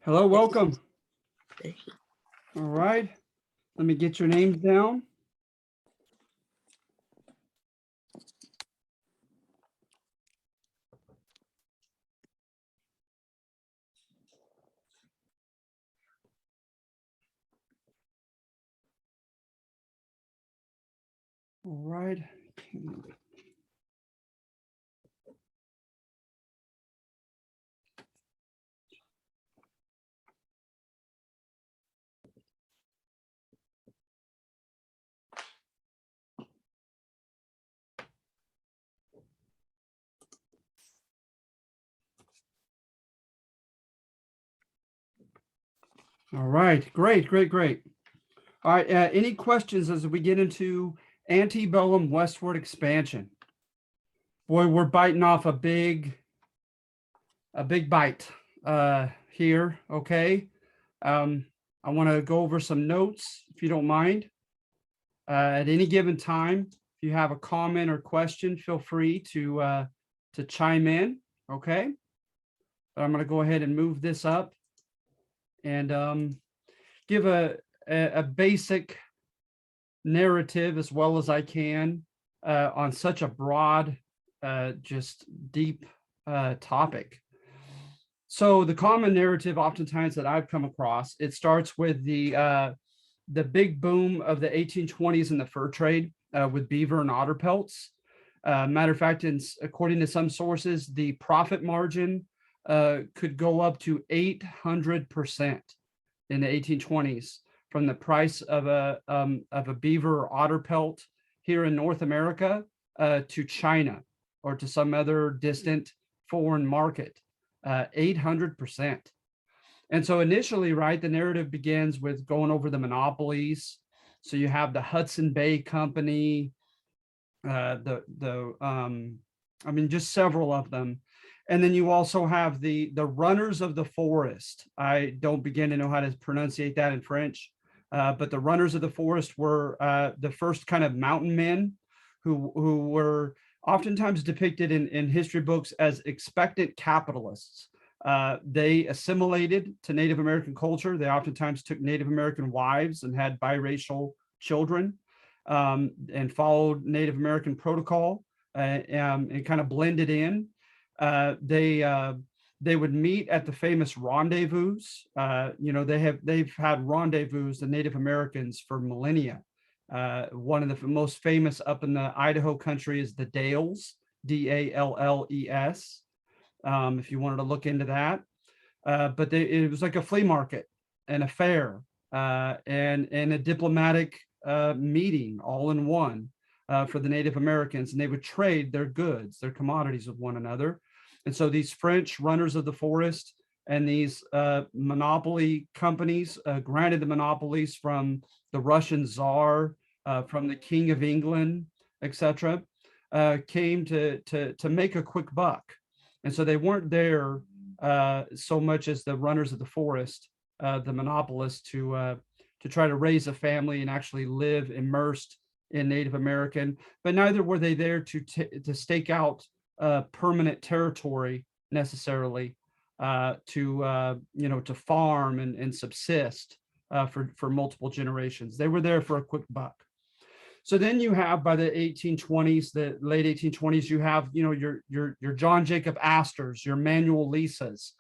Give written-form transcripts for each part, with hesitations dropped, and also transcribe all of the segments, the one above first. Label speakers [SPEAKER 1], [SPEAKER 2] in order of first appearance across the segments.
[SPEAKER 1] Hello, welcome. All right, let me get your names down. All right. All right, great. All right, any questions as we get into Antebellum Westward expansion? Boy, we're biting off a big bite here, okay? I want to go over some notes, if you don't mind. At any given time, if you have a comment or question, feel free to chime in, okay? But I'm going to go ahead and move this up and give a basic narrative as well as I can on such a broad, just deep topic. So the common narrative oftentimes that I've come across, it starts with the big boom of the 1820s in the fur trade with beaver and otter pelts. Matter of fact, according to some sources, the profit margin could go up to 800% in the 1820s from the price of a beaver or otter pelt here in North America to China or to some other distant foreign market, 800%. And so initially, right, the narrative begins with going over the monopolies. So you have the Hudson Bay Company, just several of them. And then you also have the runners of the forest. I don't begin to know how to pronunciate that in French, but the runners of the forest were the first kind of mountain men who were oftentimes depicted in history books as expectant capitalists. They assimilated to Native American culture. They oftentimes took Native American wives and had biracial children and followed Native American protocol and kind of blended in. They would meet at the famous rendezvous. They've had rendezvous, the Native Americans, for millennia. One of the most famous up in the Idaho country is the Dalles, D-A-L-L-E-S. If you wanted to look into that. But it was like a flea market and a fair and a diplomatic meeting all in one for the Native Americans. And they would trade their goods, their commodities with one another. And so these French runners of the forest and these monopoly companies, granted the monopolies from the Russian Tsar, from the King of England, etc., came to make a quick buck. And so they weren't there so much as the runners of the forest, the monopolists, to try to raise a family and actually live immersed in Native American. But neither were they there to stake out permanent territory necessarily, to farm and subsist for multiple generations. They were there for a quick buck. So then you have, by the 1820s, the late 1820s, you have, your John Jacob Astors, your Manuel Lisas.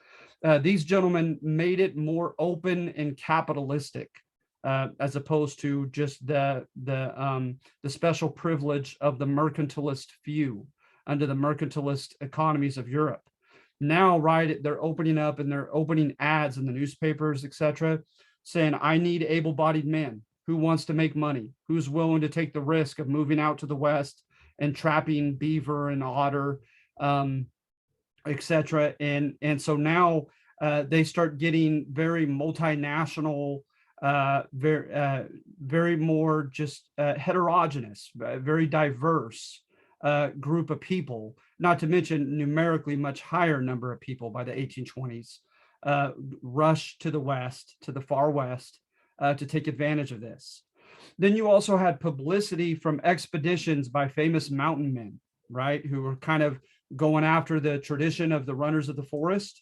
[SPEAKER 1] These gentlemen made it more open and capitalistic, as opposed to just the special privilege of the mercantilist few under the mercantilist economies of Europe. Now, right, they're opening up and they're opening ads in the newspapers, etc., saying, I need able-bodied men. Who wants to make money? Who's willing to take the risk of moving out to the West and trapping beaver and otter, etc. And so now they start getting very multinational, very more just heterogeneous, very diverse group of people, not to mention numerically much higher number of people by the 1820s, rush to the West, to the far West, to take advantage of this. Then you also had publicity from expeditions by famous mountain men, right, who were kind of going after the tradition of the runners of the forest.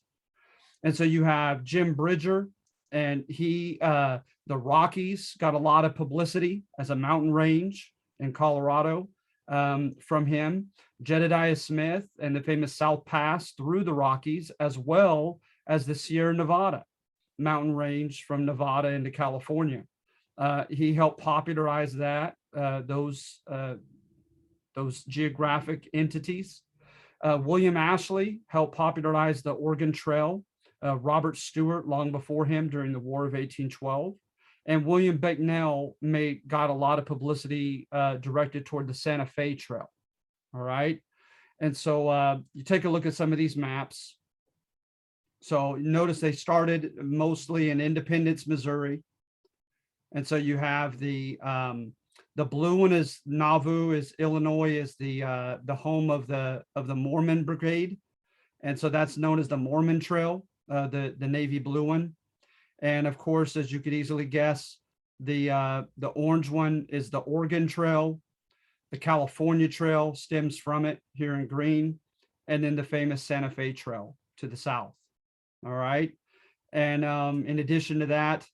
[SPEAKER 1] And so you have Jim Bridger, and the Rockies got a lot of publicity as a mountain range in Colorado from him. Jedediah Smith and the famous South Pass through the Rockies, as well as the Sierra Nevada mountain range from Nevada into California. He helped popularize those geographic entities. William Ashley helped popularize the Oregon Trail. Robert Stewart long before him during the War of 1812. And William Becknell got a lot of publicity directed toward the Santa Fe Trail. All right. And so you take a look at some of these maps. So notice they started mostly in Independence, Missouri. And so you have the blue one is Nauvoo, is Illinois, is the home of the Mormon Brigade. And so that's known as the Mormon Trail, the navy blue one. And of course, as you could easily guess, the orange one is the Oregon Trail. The California Trail stems from it here in green, and then the famous Santa Fe Trail to the south. All right. And in addition to that,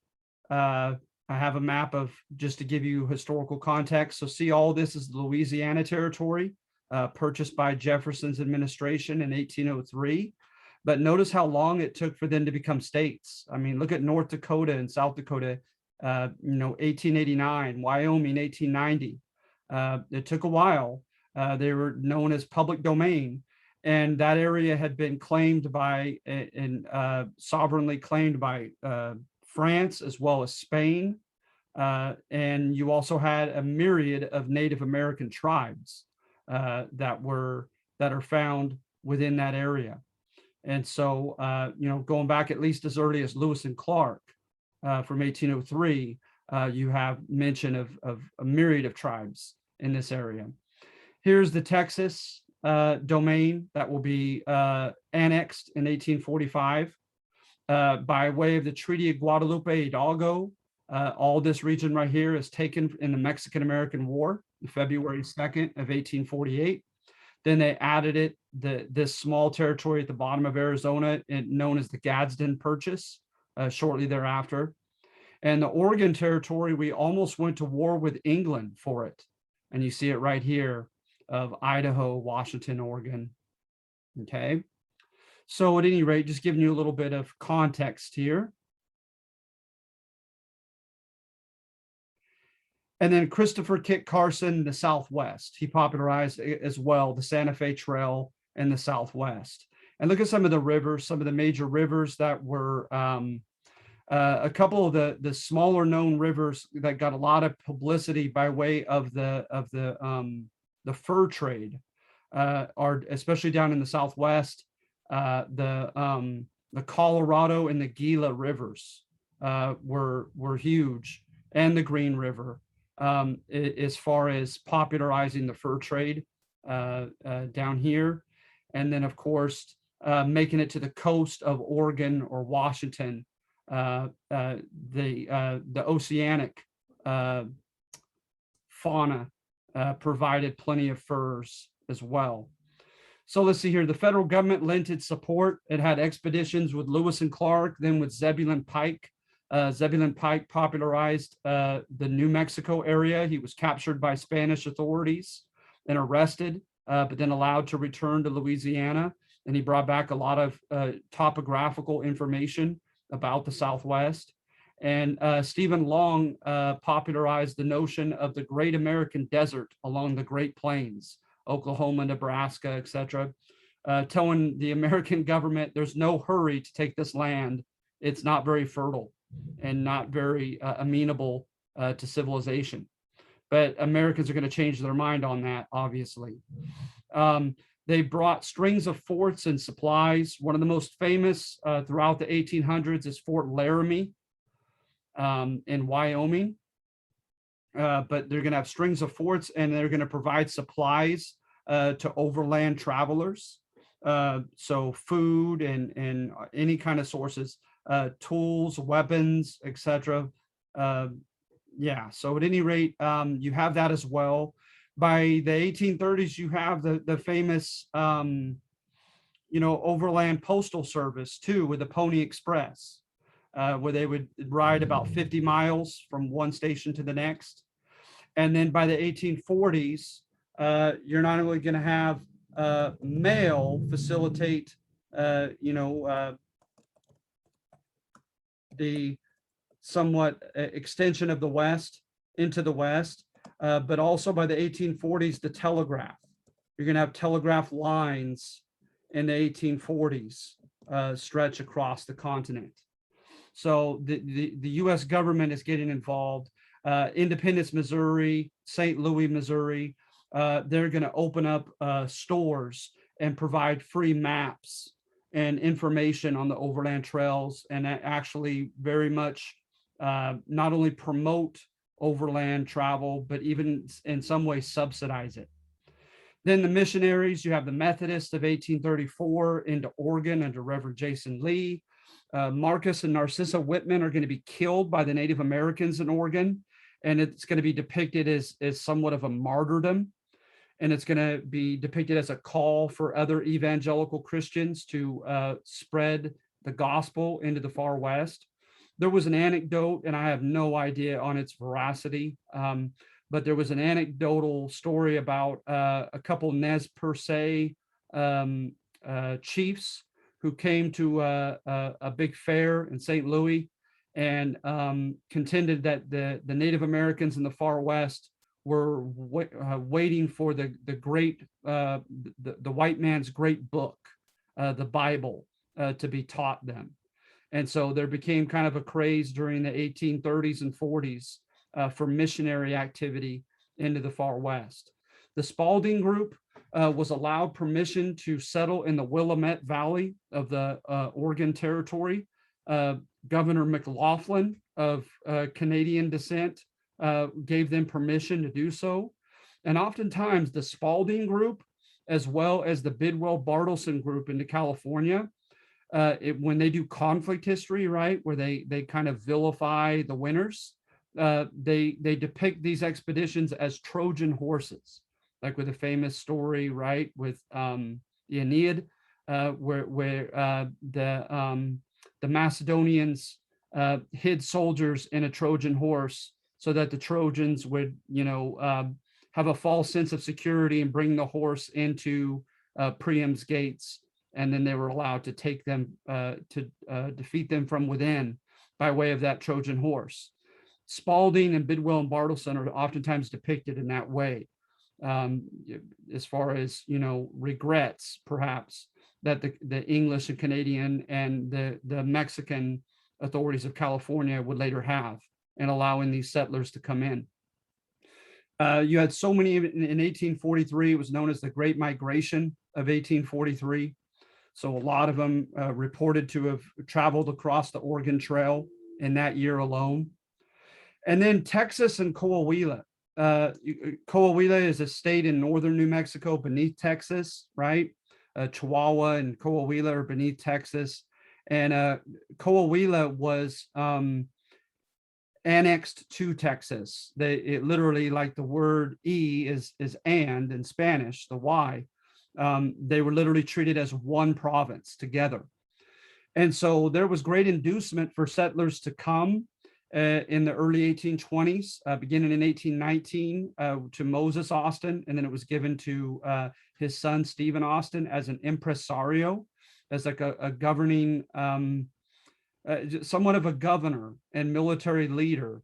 [SPEAKER 1] I have a map of, just to give you historical context. So see, all this is the Louisiana Territory, purchased by Jefferson's administration in 1803. But notice how long it took for them to become states. I mean, look at North Dakota and South Dakota, 1889, Wyoming, 1890. It took a while. They were known as public domain, and that area had been claimed by and sovereignly claimed by France as well as Spain. And you also had a myriad of Native American tribes that are found within that area. And so, going back at least as early as Lewis and Clark from 1803, you have mention of a myriad of tribes in this area. Here's the Texas domain that will be annexed in 1845 by way of the Treaty of Guadalupe Hidalgo. All this region right here is taken in the Mexican-American War, February 2nd of 1848. Then they added this small territory at the bottom of Arizona, known as the Gadsden Purchase, shortly thereafter. And the Oregon Territory, we almost went to war with England for it. And you see it right here of Idaho, Washington, Oregon. Okay. So at any rate, just giving you a little bit of context here. And then Christopher Kit Carson, the Southwest. He popularized as well the Santa Fe Trail in the Southwest. And look at some of the rivers, some of the major rivers that were a couple of the smaller known rivers that got a lot of publicity by way of the fur trade are, especially down in the Southwest, the Colorado and the Gila rivers were huge, and the Green River. As far as popularizing the fur trade down here. And then, of course, making it to the coast of Oregon or Washington, the oceanic fauna provided plenty of furs as well. So let's see here. The federal government lent its support. It had expeditions with Lewis and Clark, then with Zebulon Pike. Zebulon Pike popularized the New Mexico area. He was captured by Spanish authorities and arrested, but then allowed to return to Louisiana. And he brought back a lot of topographical information about the Southwest. And Stephen Long popularized the notion of the Great American Desert along the Great Plains, Oklahoma, Nebraska, etc., telling the American government there's no hurry to take this land. It's not very fertile and not very amenable to civilization. But Americans are going to change their mind on that, obviously. They brought strings of forts and supplies. One of the most famous throughout the 1800s is Fort Laramie in Wyoming. But they're going to have strings of forts, and they're going to provide supplies to overland travelers. So food and any kind of sources. Tools, weapons, etc. So at any rate, you have that as well. By the 1830s, you have the famous, overland postal service too, with the Pony Express, where they would ride about 50 miles from one station to the next. And then by the 1840s, you're not only going to have mail facilitate, the somewhat extension of the West into the West, but also by the 1840s, the telegraph. You're going to have telegraph lines in the 1840s stretch across the continent. So the U.S. government is getting involved. Independence, Missouri, St. Louis, Missouri, they're going to open up stores and provide free maps and information on the overland trails, and actually very much not only promote overland travel, but even in some way subsidize it. Then the missionaries, you have the Methodists of 1834 into Oregon under Reverend Jason Lee. Marcus and Narcissa Whitman are going to be killed by the Native Americans in Oregon, and it's going to be depicted as somewhat of a martyrdom, and it's going to be depicted as a call for other evangelical Christians to spread the gospel into the far West. There was an anecdote, and I have no idea on its veracity, but there was an anecdotal story about a couple Nez Perce chiefs who came to a big fair in St. Louis and contended that the Native Americans in the far West were waiting for the white man's great book, the Bible, to be taught them. And so there became kind of a craze during the 1830s and 40s for missionary activity into the far West. The Spalding Group was allowed permission to settle in the Willamette Valley of the Oregon Territory. Governor McLaughlin of Canadian descent gave them permission to do so. And oftentimes the Spalding Group, as well as the Bidwell-Bartleson Group into California, when they do conflict history, right, where they kind of vilify the winners, they depict these expeditions as Trojan horses, like with a famous story, right, with the Aeneid, where the Macedonians hid soldiers in a Trojan horse so that the Trojans would, have a false sense of security and bring the horse into Priam's gates, and then they were allowed to take them to defeat them from within by way of that Trojan horse. Spalding and Bidwell and Bartleson are oftentimes depicted in that way, as far as, regrets, perhaps, that the English and Canadian and the Mexican authorities of California would later have in allowing these settlers to come in. You had so many in 1843, it was known as the Great Migration of 1843. So a lot of them reported to have traveled across the Oregon Trail in that year alone. And then Texas and Coahuila. Coahuila is a state in northern New Mexico beneath Texas, right? Chihuahua and Coahuila are beneath Texas. And Coahuila was annexed to Texas. It literally, like the word E is and in Spanish, the Y. They were literally treated as one province together. And so there was great inducement for settlers to come in the early 1820s, beginning in 1819 to Moses Austin, and then it was given to his son, Stephen Austin, as an impresario, as like a governing, somewhat of a governor and military leader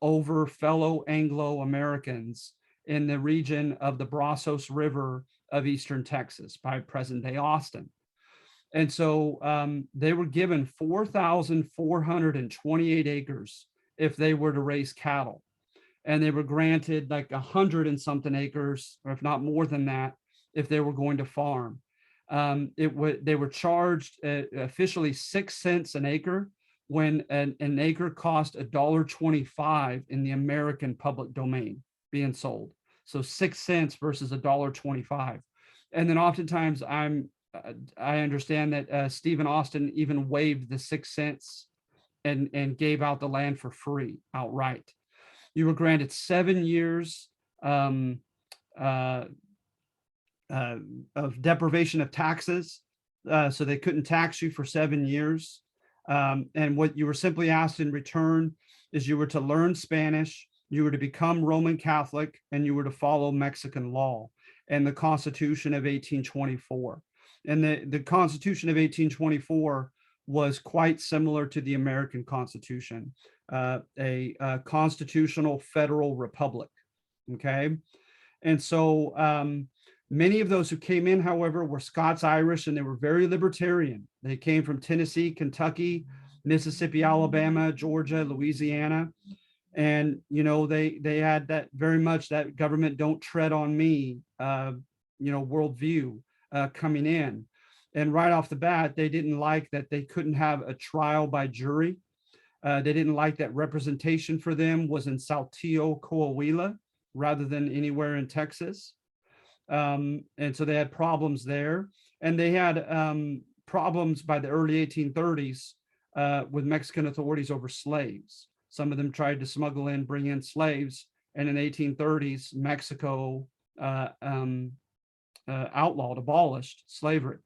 [SPEAKER 1] over fellow Anglo-Americans in the region of the Brazos River of Eastern Texas by present-day Austin. And so they were given 4,428 acres if they were to raise cattle. And they were granted like 100 and something acres, or if not more than that, if they were going to farm. They were charged officially 6 cents an acre when an acre cost $1.25 in the American public domain being sold. So 6 cents versus $1.25. And then oftentimes I understand that Stephen Austin even waived the 6 cents and gave out the land for free outright. You were granted 7 years uh, of deprivation of taxes. So they couldn't tax you for 7 years. And what you were simply asked in return is you were to learn Spanish, you were to become Roman Catholic, and you were to follow Mexican law and the Constitution of 1824. And the Constitution of 1824 was quite similar to the American Constitution, a constitutional federal republic. Okay. And so many of those who came in, however, were Scots-Irish, and they were very libertarian. They came from Tennessee, Kentucky, Mississippi, Alabama, Georgia, Louisiana. And, you know, they had that very much that government don't tread on me, worldview coming in. And right off the bat, they didn't like that they couldn't have a trial by jury. They didn't like that representation for them was in Saltillo, Coahuila, rather than anywhere in Texas. And so they had problems there. And they had problems by the early 1830s with Mexican authorities over slaves. Some of them tried to smuggle in, bring in slaves. And in the 1830s, Mexico outlawed, abolished slavery.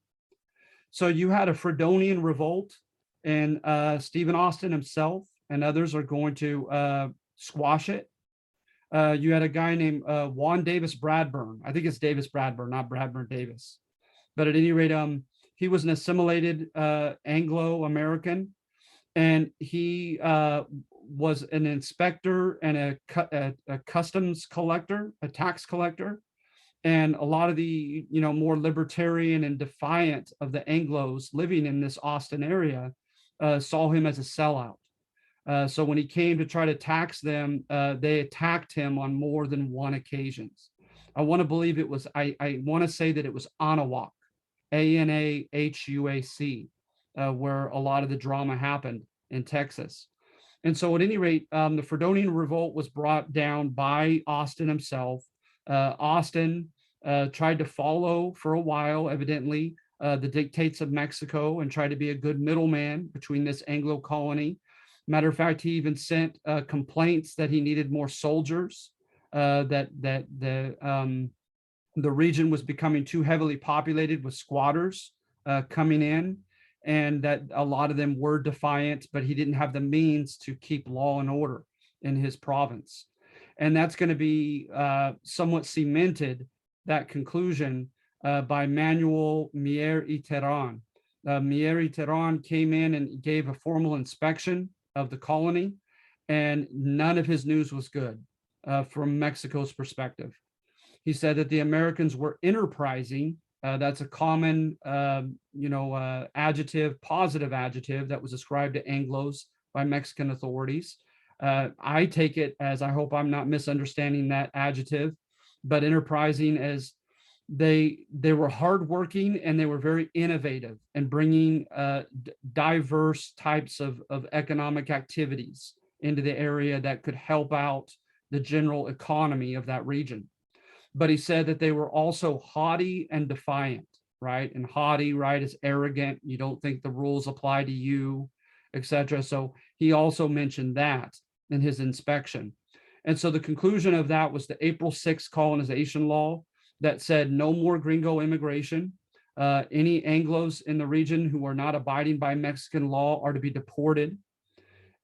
[SPEAKER 1] So you had a Fredonian Revolt, and Stephen Austin himself and others are going to squash it. You had a guy named Juan Davis Bradburn. I think it's Davis Bradburn, not Bradburn Davis. But at any rate, he was an assimilated Anglo-American, and he was an inspector and a customs collector, a tax collector. And a lot of the, more libertarian and defiant of the Anglos living in this Austin area saw him as a sellout. So when he came to try to tax them, they attacked him on more than one occasions. I want to believe it was, I want to say that it was Anahuac, Anahuac, where a lot of the drama happened in Texas. And so at any rate, the Fredonian Revolt was brought down by Austin himself. Austin tried to follow for a while, evidently, the dictates of Mexico and tried to be a good middleman between this Anglo colony. Matter of fact, he even sent complaints that he needed more soldiers, that the region was becoming too heavily populated with squatters coming in, and that a lot of them were defiant, but he didn't have the means to keep law and order in his province. And that's going to be somewhat cemented, that conclusion, by Manuel Mier y Terán. Mier y Terán came in and gave a formal inspection of the colony, and none of his news was good from Mexico's perspective. He said that the Americans were enterprising. That's a common, adjective, positive adjective that was ascribed to Anglos by Mexican authorities. I take it as, I hope I'm not misunderstanding that adjective, but enterprising as they were hardworking and they were very innovative in bringing diverse types of economic activities into the area that could help out the general economy of that region. But he said that they were also haughty and defiant, right? And haughty, right, is arrogant. You don't think the rules apply to you, etc. So he also mentioned that in his inspection. And so the conclusion of that was the April 6th colonization law that said no more gringo immigration. Any Anglos in the region who are not abiding by Mexican law are to be deported,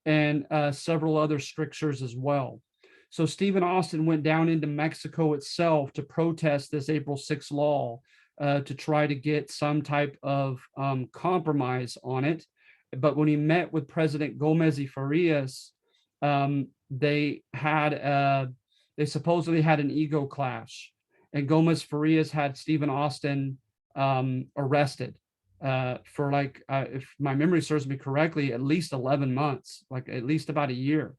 [SPEAKER 1] and several other strictures as well. So Stephen Austin went down into Mexico itself to protest this April 6th law, to try to get some type of compromise on it. But when he met with President Gomez y Farias, they supposedly had an ego clash, and Gomez Farias had Stephen Austin arrested for, like, if my memory serves me correctly, at least 11 months, like at least about a year.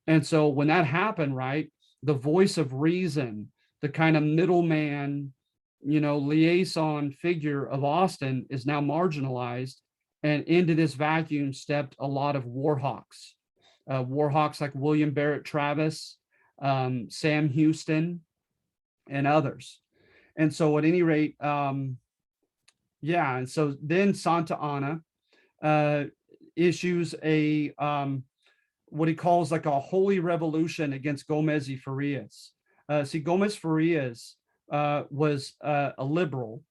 [SPEAKER 1] And so when that happened, right, the voice of reason, the kind of middleman, liaison figure of Austin is now marginalized, and into this vacuum stepped a lot of war hawks like William Barrett Travis, Sam Houston, and others. And so at any rate, and so then Santa Anna issues a what he calls like a holy revolution against Gomez y Farias. See, Gomez Farias was a liberal,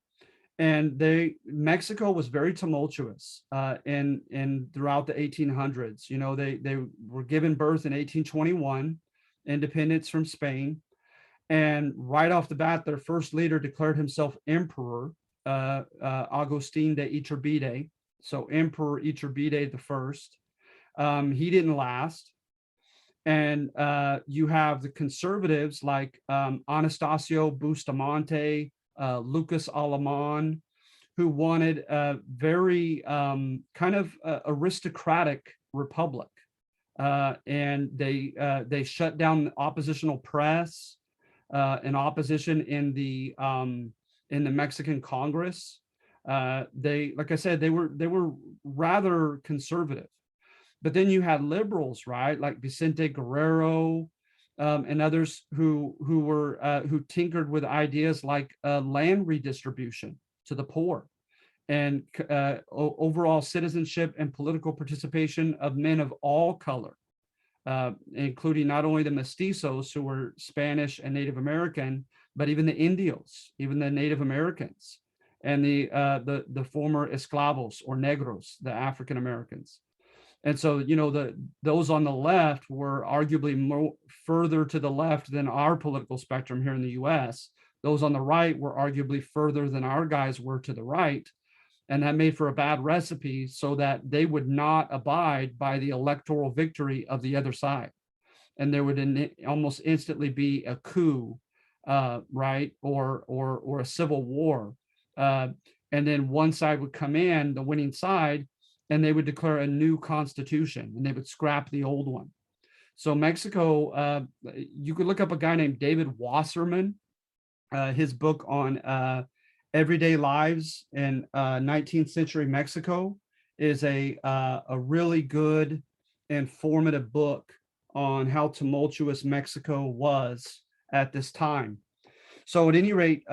[SPEAKER 1] and Mexico was very tumultuous in throughout the 1800s. You know, they were given birth in 1821, independence from Spain, and right off the bat, their first leader declared himself emperor, Agustin de Iturbide. So Emperor Iturbide the first. He didn't last. And you have the conservatives like Anastasio Bustamante, Lucas Alamán, who wanted a very kind of aristocratic republic. And they shut down the oppositional press and opposition in the Mexican Congress. They, like I said, they were rather conservative. But then you had liberals, right, like Vicente Guerrero and others who tinkered with ideas like land redistribution to the poor and overall citizenship and political participation of men of all color, including not only the mestizos, who were Spanish and Native American, but even the Indios, even the Native Americans, and the former esclavos or negros, the African Americans. And so, you know, those on the left were arguably further to the left than our political spectrum here in the US. Those on the right were arguably further than our guys were to the right. And that made for a bad recipe, so that they would not abide by the electoral victory of the other side. And there would almost instantly be a coup, right, or a civil war. And then one side would come in, the winning side, and they would declare a new constitution, and they would scrap the old one. So Mexico, you could look up a guy named David Wasserman. His book on everyday lives in 19th century Mexico is a really good, informative book on how tumultuous Mexico was at this time. So at any rate,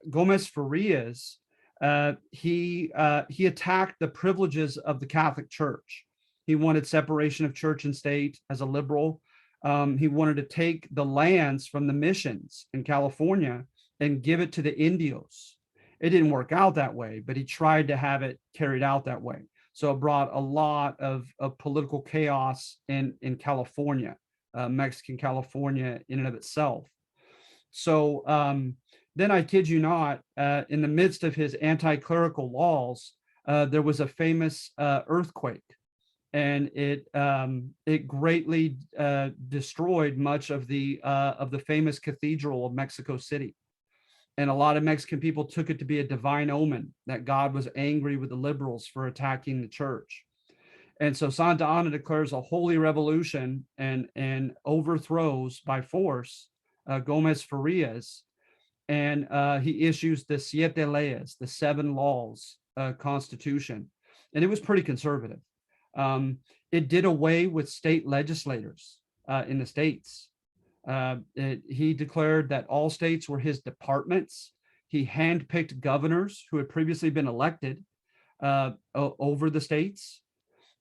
[SPEAKER 1] Gomez Farias, he attacked the privileges of the Catholic Church. He wanted separation of church and state as a liberal. He wanted to take the lands from the missions in California and give it to the Indios. It didn't work out that way, but he tried to have it carried out that way. So it brought a lot of political chaos in California, Mexican California in and of itself. So then, I kid you not, in the midst of his anti-clerical laws, there was a famous earthquake, and it greatly destroyed much of the famous cathedral of Mexico City. And a lot of Mexican people took it to be a divine omen that God was angry with the liberals for attacking the church. And so Santa Anna declares a holy revolution and overthrows by force Gomez Farias. And he issues the Siete Leyes, the 7 laws constitution. And it was pretty conservative. It did away with state legislators in the states. He declared that all states were his departments. He handpicked governors who had previously been elected over the states,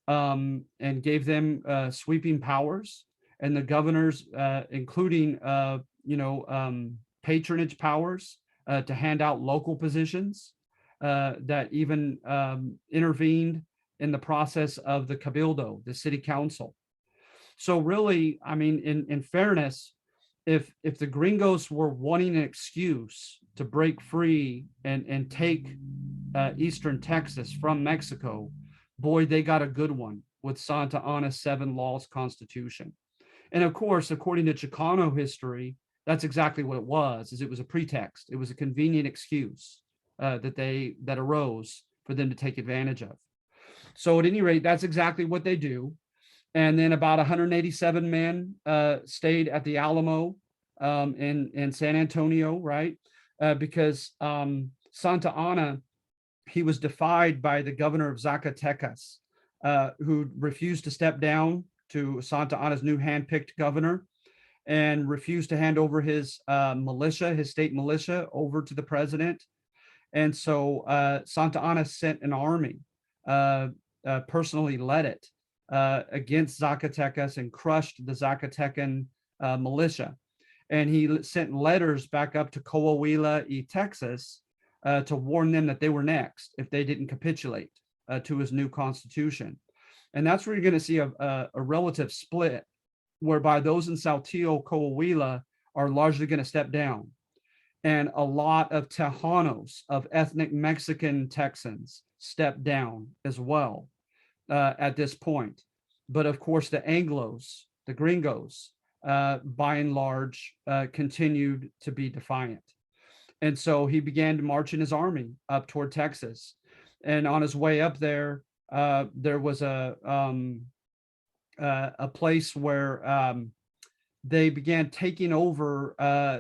[SPEAKER 1] and gave them sweeping powers. And the governors, including, patronage powers to hand out local positions, that even intervened in the process of the Cabildo, the city council. So really, I mean, in fairness, if the gringos were wanting an excuse to break free and take Eastern Texas from Mexico, boy, they got a good one with Santa Anna's 7 laws constitution. And of course, according to Chicano history, that's exactly what it was, is it was a pretext. It was a convenient excuse that arose for them to take advantage of. So at any rate, that's exactly what they do. And then about 187 men stayed at the Alamo in San Antonio, right? Because Santa Anna, he was defied by the governor of Zacatecas, who refused to step down to Santa Anna's new handpicked governor, and refused to hand over his militia, his state militia, over to the president. And so Santa Anna sent an army, personally led it, against Zacatecas and crushed the Zacatecan militia. and he sent letters back up to Coahuila y Texas to warn them that they were next if they didn't capitulate to his new constitution. And that's where you're going to see a relative split, whereby those in Saltillo, Coahuila are largely going to step down. And a lot of Tejanos, of ethnic Mexican Texans, step down as well at this point. But of course, the Anglos, the gringos, by and large, continued to be defiant. And so he began to march in his army up toward Texas. And on his way up there, there was a place where they began taking over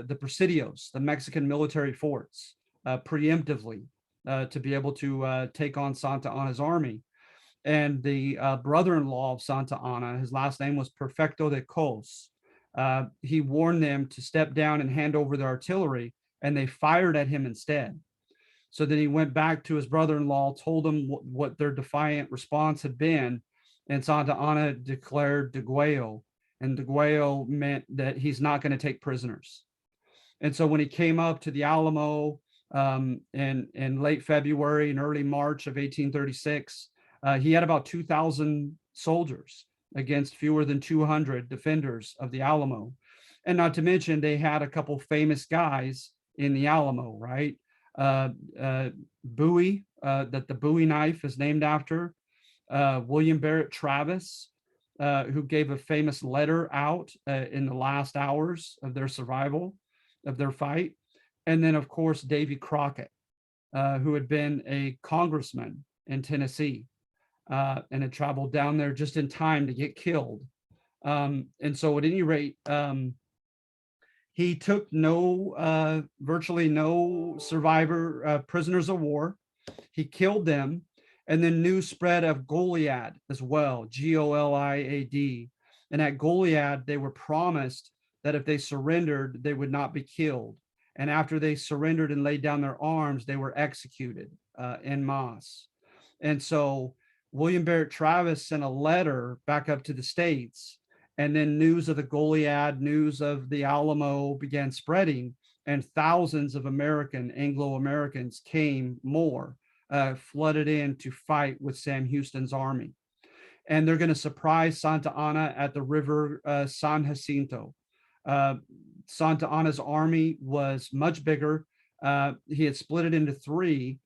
[SPEAKER 1] the Presidios, the Mexican military forts, preemptively to be able to take on Santa Anna's army. And the brother-in-law of Santa Anna, his last name was Perfecto de Cos. He warned them to step down and hand over their artillery, and they fired at him instead. So then he went back to his brother-in-law, told him what their defiant response had been, and Santa Anna declared deguello, and deguello meant that he's not going to take prisoners. And so when he came up to the Alamo in late February and early March of 1836, he had about 2,000 soldiers against fewer than 200 defenders of the Alamo. And not to mention, they had a couple famous guys in the Alamo, right? Bowie, that the Bowie knife is named after, William Barrett Travis, who gave a famous letter out in the last hours of their survival, of their fight. And then, of course, Davy Crockett, who had been a congressman in Tennessee and had traveled down there just in time to get killed. And so at any rate, he took virtually no survivor prisoners of war. He killed them. And then news spread of Goliad as well, Goliad. And at Goliad, they were promised that if they surrendered, they would not be killed. And after they surrendered and laid down their arms, they were executed en masse. And so William Barrett Travis sent a letter back up to the States, and then news of the Goliad, news of the Alamo began spreading, and thousands of Anglo-Americans came more, flooded in to fight with Sam Houston's army. And they're going to surprise Santa Anna at the river San Jacinto. Santa Anna's army was much bigger. He had split it into three.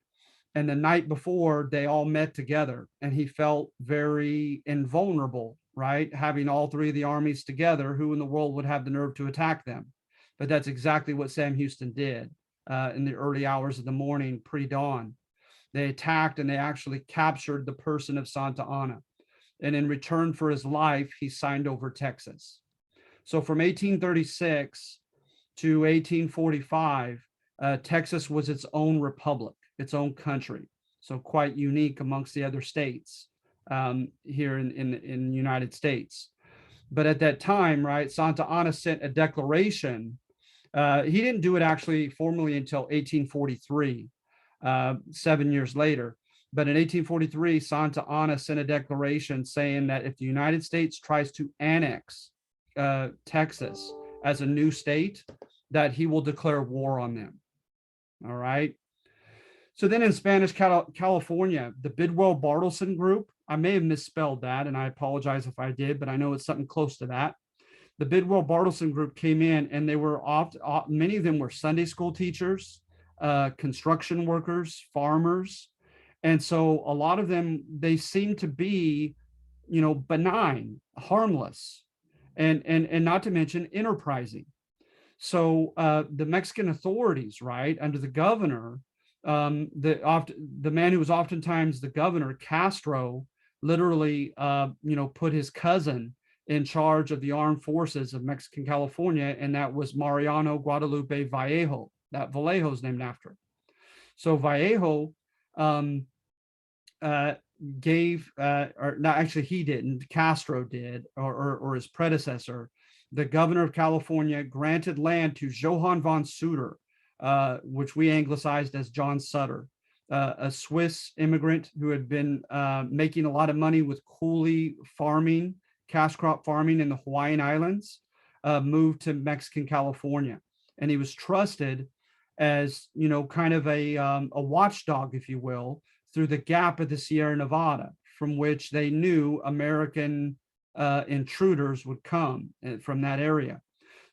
[SPEAKER 1] And the night before, they all met together, and he felt very invulnerable, right? Having all three of the armies together, who in the world would have the nerve to attack them? But that's exactly what Sam Houston did in the early hours of the morning, pre-dawn. They attacked, and they actually captured the person of Santa Anna. And in return for his life, he signed over Texas. So from 1836 to 1845, Texas was its own republic, its own country. So quite unique amongst the other states here in the United States. But at that time, right, Santa Anna sent a declaration. He didn't do it actually formally until 1843, 7 years later. But in 1843, Santa Anna sent a declaration saying that if the United States tries to annex Texas as a new state, that he will declare war on them. All right. So then in Spanish California, the Bidwell-Bartleson group, I may have misspelled that, and I apologize if I did, but I know it's something close to that. The Bidwell-Bartleson group came in, and they were many of them were Sunday school teachers, construction workers, farmers. And so a lot of them, they seem to be, benign, harmless, and not to mention enterprising. So the Mexican authorities, right, under the governor, the man who was oftentimes the governor, Castro, literally, put his cousin in charge of the armed forces of Mexican California, and that was Mariano Guadalupe Vallejo. That Vallejo is named after. So Vallejo gave, or not actually, he didn't. Castro did, or his predecessor. The governor of California granted land to Johann von Sutter, which we anglicized as John Sutter, a Swiss immigrant who had been making a lot of money with coolie farming, cash crop farming in the Hawaiian Islands. moved to Mexican California, and he was trusted as, kind of a watchdog, if you will, through the gap of the Sierra Nevada, from which they knew American intruders would come from that area.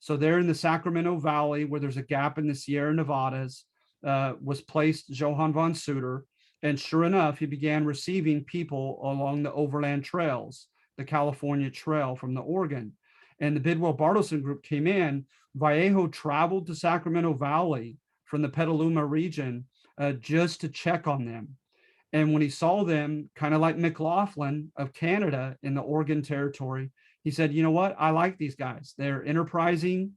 [SPEAKER 1] So there in the Sacramento Valley, where there's a gap in the Sierra Nevadas, was placed Johann von Suter. And sure enough, he began receiving people along the overland trails, the California Trail from the Oregon. And the Bidwell Bartleson group came in. Vallejo traveled to Sacramento Valley from the Petaluma region just to check on them. And when he saw them, kind of like McLaughlin of Canada in the Oregon Territory, he said, you know what? I like these guys. They're enterprising.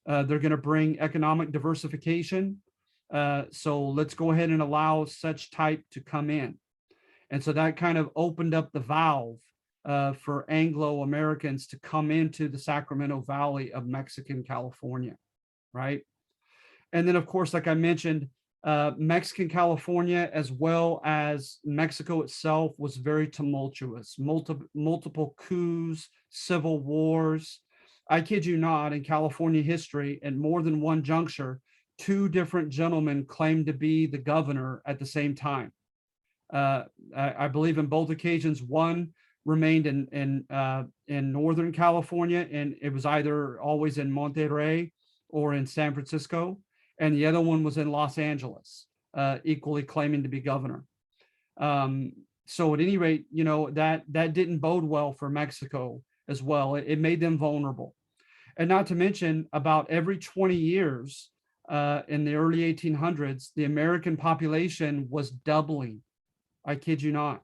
[SPEAKER 1] They're going to bring economic diversification. So let's go ahead and allow such type to come in. And so that kind of opened up the valve for Anglo-Americans to come into the Sacramento Valley of Mexican California, right? And then, of course, like I mentioned, Mexican California, as well as Mexico itself, was very tumultuous. Multiple coups, civil wars. I kid you not, in California history, at more than one juncture, two different gentlemen claimed to be the governor at the same time. I believe in both occasions, one remained in Northern California, and it was either always in Monterrey or in San Francisco, and the other one was in Los Angeles, equally claiming to be governor. So at any rate, that didn't bode well for Mexico as well. It made them vulnerable. And not to mention, about every 20 years, in the early 1800s, the American population was doubling. I kid you not.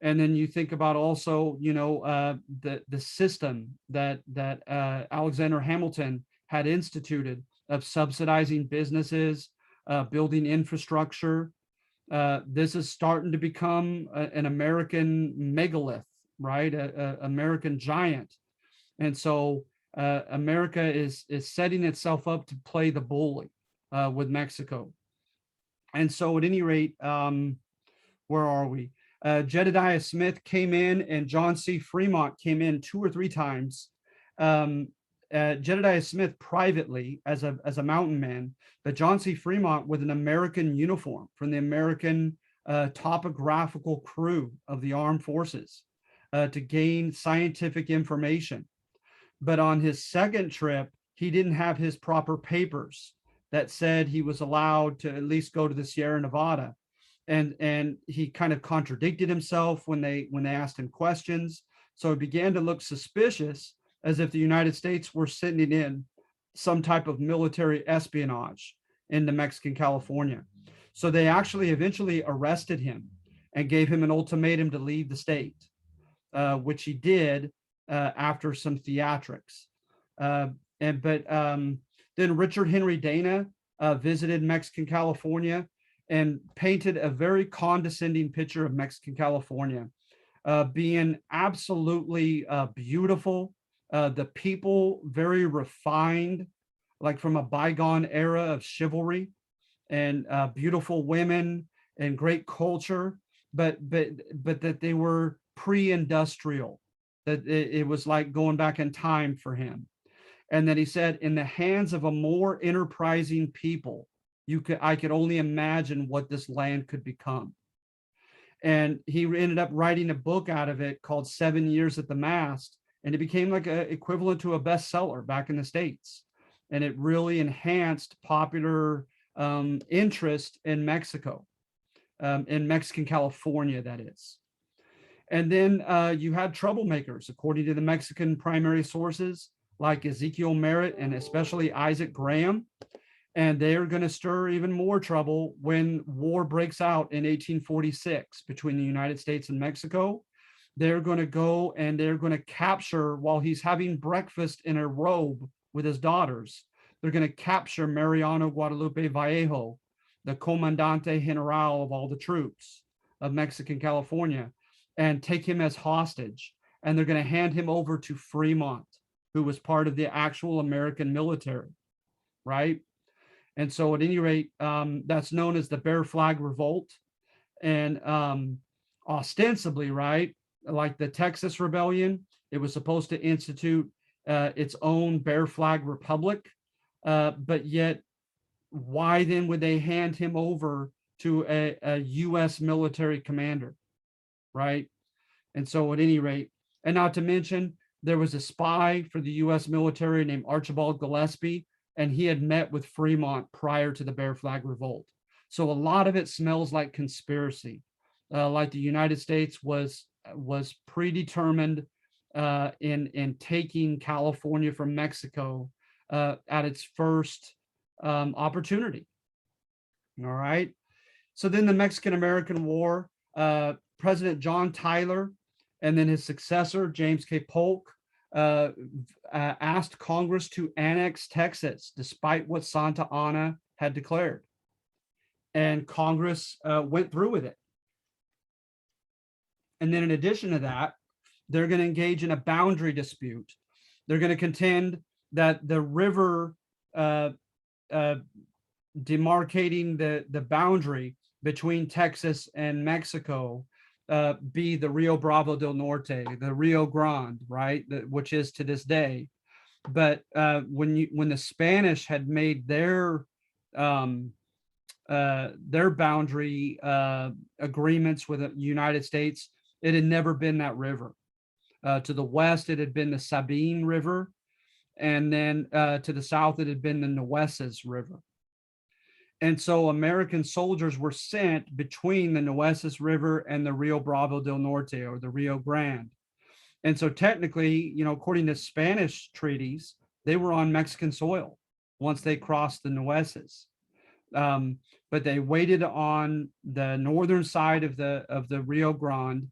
[SPEAKER 1] And then you think about also, the system that Alexander Hamilton had instituted of subsidizing businesses, building infrastructure. This is starting to become an American megalith, right? An American giant. And so America is setting itself up to play the bully with Mexico. And so at any rate, where are we? Jedediah Smith came in, and John C. Fremont came in 2 or 3 times. Jedediah Smith privately as a mountain man, but John C. Fremont with an American uniform from the American topographical crew of the armed forces to gain scientific information. But on his second trip, he didn't have his proper papers that said he was allowed to at least go to the Sierra Nevada. And he kind of contradicted himself when they asked him questions. So it began to look suspicious, as if the United States were sending in some type of military espionage into Mexican California. So they actually eventually arrested him and gave him an ultimatum to leave the state, which he did after some theatrics. Then Richard Henry Dana visited Mexican California and painted a very condescending picture of Mexican California, being absolutely beautiful. The people very refined, like from a bygone era of chivalry, and beautiful women and great culture, but that they were pre-industrial, that it was like going back in time for him. And that he said, in the hands of a more enterprising people, I could only imagine what this land could become. And he ended up writing a book out of it called 7 Years at the Mast, and it became like an equivalent to a bestseller back in the States. And it really enhanced popular interest in Mexico, in Mexican California, that is. And then you had troublemakers, according to the Mexican primary sources, like Ezekiel Merritt and especially Isaac Graham. And they are going to stir even more trouble when war breaks out in 1846 between the United States and Mexico. They're going to go and they're going to capture, while he's having breakfast in a robe with his daughters, they're going to capture Mariano Guadalupe Vallejo, the Comandante General of all the troops of Mexican California, and take him as hostage. And they're going to hand him over to Fremont, who was part of the actual American military, right? And so at any rate, that's known as the Bear Flag Revolt. And ostensibly, right, like the Texas Rebellion, it was supposed to institute its own bear flag republic, but yet why then would they hand him over to a U.S. military commander, right? And so at any rate, and not to mention, there was a spy for the U.S. military named Archibald Gillespie, and he had met with Fremont prior to the Bear Flag Revolt. So a lot of it smells like conspiracy, like the United States was predetermined in taking California from Mexico at its first opportunity. All right. So then the Mexican-American War, President John Tyler and then his successor, James K. Polk, asked Congress to annex Texas, despite what Santa Anna had declared. And Congress went through with it. And then in addition to that, they're going to engage in a boundary dispute. They're going to contend that the river demarcating the boundary between Texas and Mexico be the Rio Bravo del Norte, the Rio Grande, right, which is to this day. But when the Spanish had made their boundary agreements with the United States, it had never been that river. To the west, it had been the Sabine River, and then to the south, it had been the Nueces River. And so American soldiers were sent between the Nueces River and the Rio Bravo del Norte, or the Rio Grande. And so technically, according to Spanish treaties, they were on Mexican soil once they crossed the Nueces. But they waited on the northern side of the Rio Grande.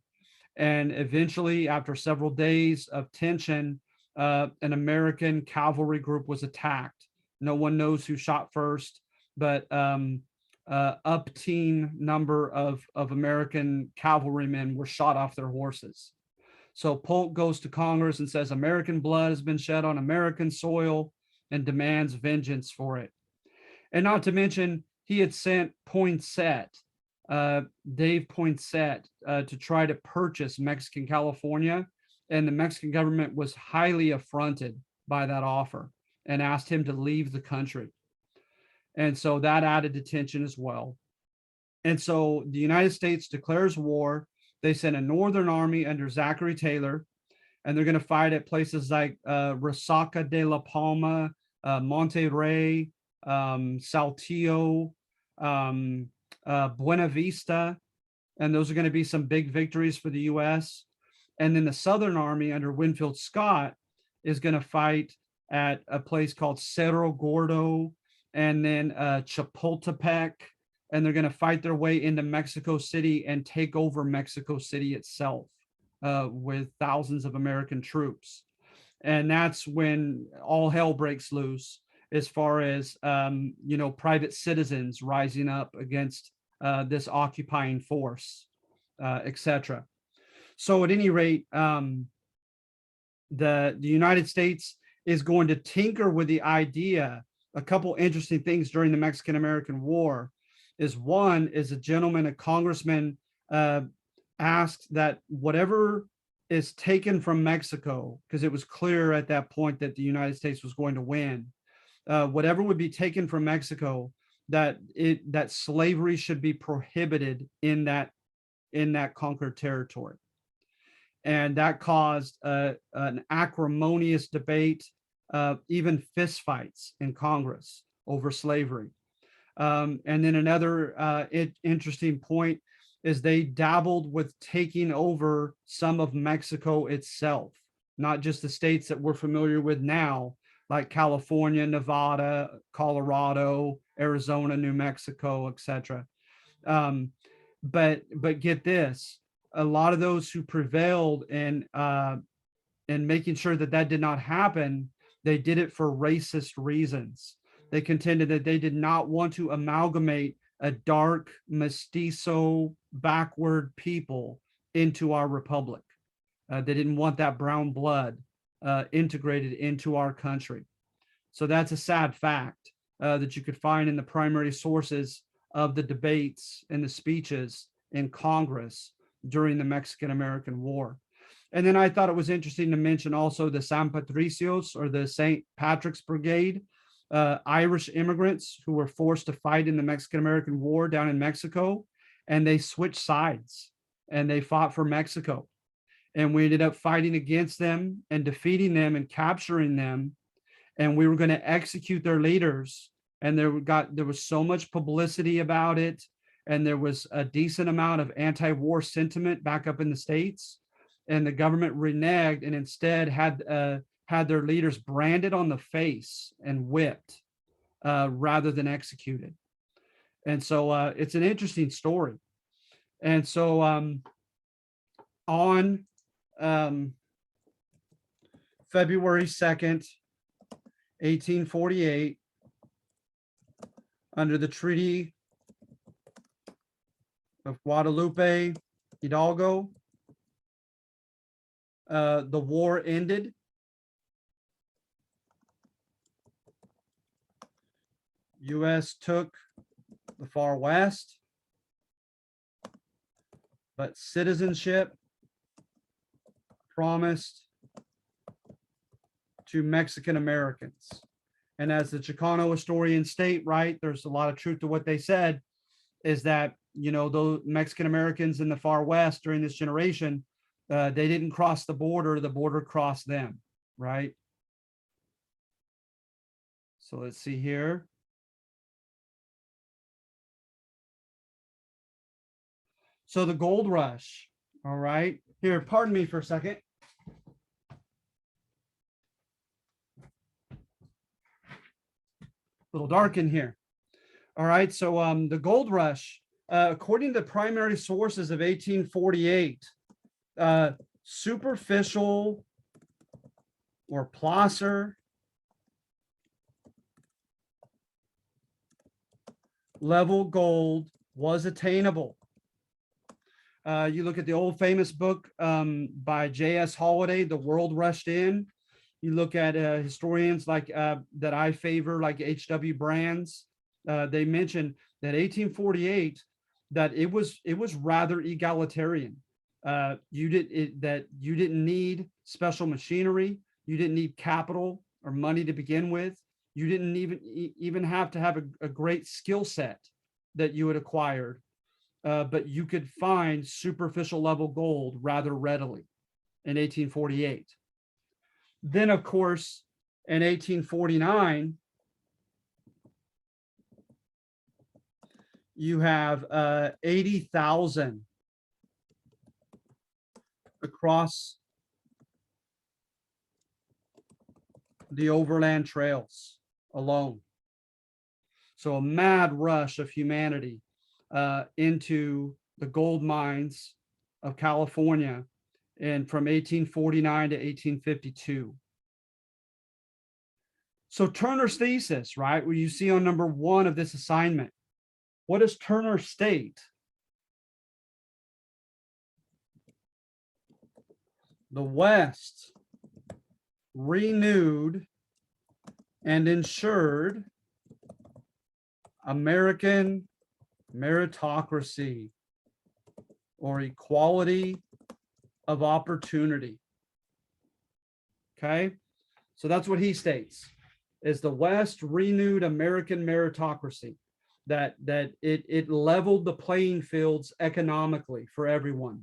[SPEAKER 1] And eventually, after several days of tension, an American cavalry group was attacked. No one knows who shot first, but up-teen number of American cavalrymen were shot off their horses. So Polk goes to Congress and says American blood has been shed on American soil and demands vengeance for it. And not to mention, he had sent Poinsett, Dave Poinsett, to try to purchase Mexican California, and the Mexican government was highly affronted by that offer and asked him to leave the country. And so that added to tension as well. And so the United States declares war. They send a northern army under Zachary Taylor, and they're going to fight at places like Resaca de la Palma, Monterrey, Saltillo, Buena Vista, and those are going to be some big victories for the U.S. And then the Southern Army under Winfield Scott is going to fight at a place called Cerro Gordo, and then Chapultepec, and they're going to fight their way into Mexico City and take over Mexico City itself with thousands of American troops. And that's when all hell breaks loose, as far as private citizens rising up against this occupying force, etc. So at any rate, the United States is going to tinker with the idea. A couple interesting things during the Mexican-American War is, one is a gentleman, a congressman, asked that whatever is taken from Mexico, because it was clear at that point that the United States was going to win, whatever would be taken from Mexico, that slavery should be prohibited in that conquered territory. And that caused an acrimonious debate, even fistfights in Congress over slavery. And then another interesting point is they dabbled with taking over some of Mexico itself, not just the states that we're familiar with now, like California, Nevada, Colorado, Arizona, New Mexico, etc. But get this, a lot of those who prevailed in making sure that did not happen, they did it for racist reasons. They contended that they did not want to amalgamate a dark, mestizo, backward people into our republic. They didn't want that brown blood integrated into our country. So that's a sad fact that you could find in the primary sources of the debates and the speeches in Congress during the Mexican-American War. And then I thought it was interesting to mention also the San Patricios, or the St. Patrick's Brigade, Irish immigrants who were forced to fight in the Mexican-American War down in Mexico, and they switched sides and they fought for Mexico. And we ended up fighting against them and defeating them and capturing them. And we were going to execute their leaders. And there was so much publicity about it. And there was a decent amount of anti-war sentiment back up in the States. And the government reneged and instead had their leaders branded on the face and whipped rather than executed. And so it's an interesting story. And so on February 2nd, 1848, under the Treaty of Guadalupe Hidalgo, the war ended. U.S. took the far west, but citizenship promised to Mexican Americans. And as the Chicano historians state, right, there's a lot of truth to what they said, is that, you know, those Mexican Americans in the far west during this generation, they didn't cross the border crossed them, right? So let's see here. So the gold rush, all right. Here, pardon me for a second. A little dark in here. All right, so the gold rush, according to primary sources of 1848, superficial or placer level gold was attainable. You look at the old famous book by J.S. Holiday, The World Rushed In. You look at historians like that I favor, like H.W. Brands. They mentioned that 1848, that it was rather egalitarian. You didn't need special machinery. You didn't need capital or money to begin with. You didn't even have to have a great skill set that you had acquired. But you could find superficial level gold rather readily in 1848. Then, of course, in 1849, you have 80,000 across the overland trails alone. So a mad rush of humanity into the gold mines of California, and from 1849 to 1852. So Turner's thesis, right, where you see on number 1 of this assignment, what does Turner state? The West renewed and ensured American meritocracy, or equality of opportunity. Okay, so that's what he states, is the West renewed American meritocracy, that it leveled the playing fields economically for everyone,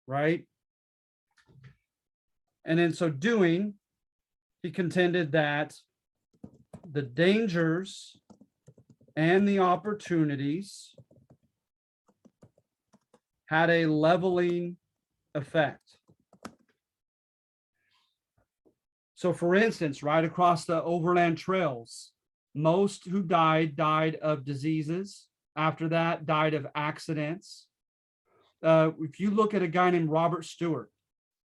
[SPEAKER 1] right? And in so doing, he contended that the dangers and the opportunities had a leveling effect. So for instance, right across the overland trails, most who died of diseases. After that, died of accidents. If you look at a guy named Robert Stewart,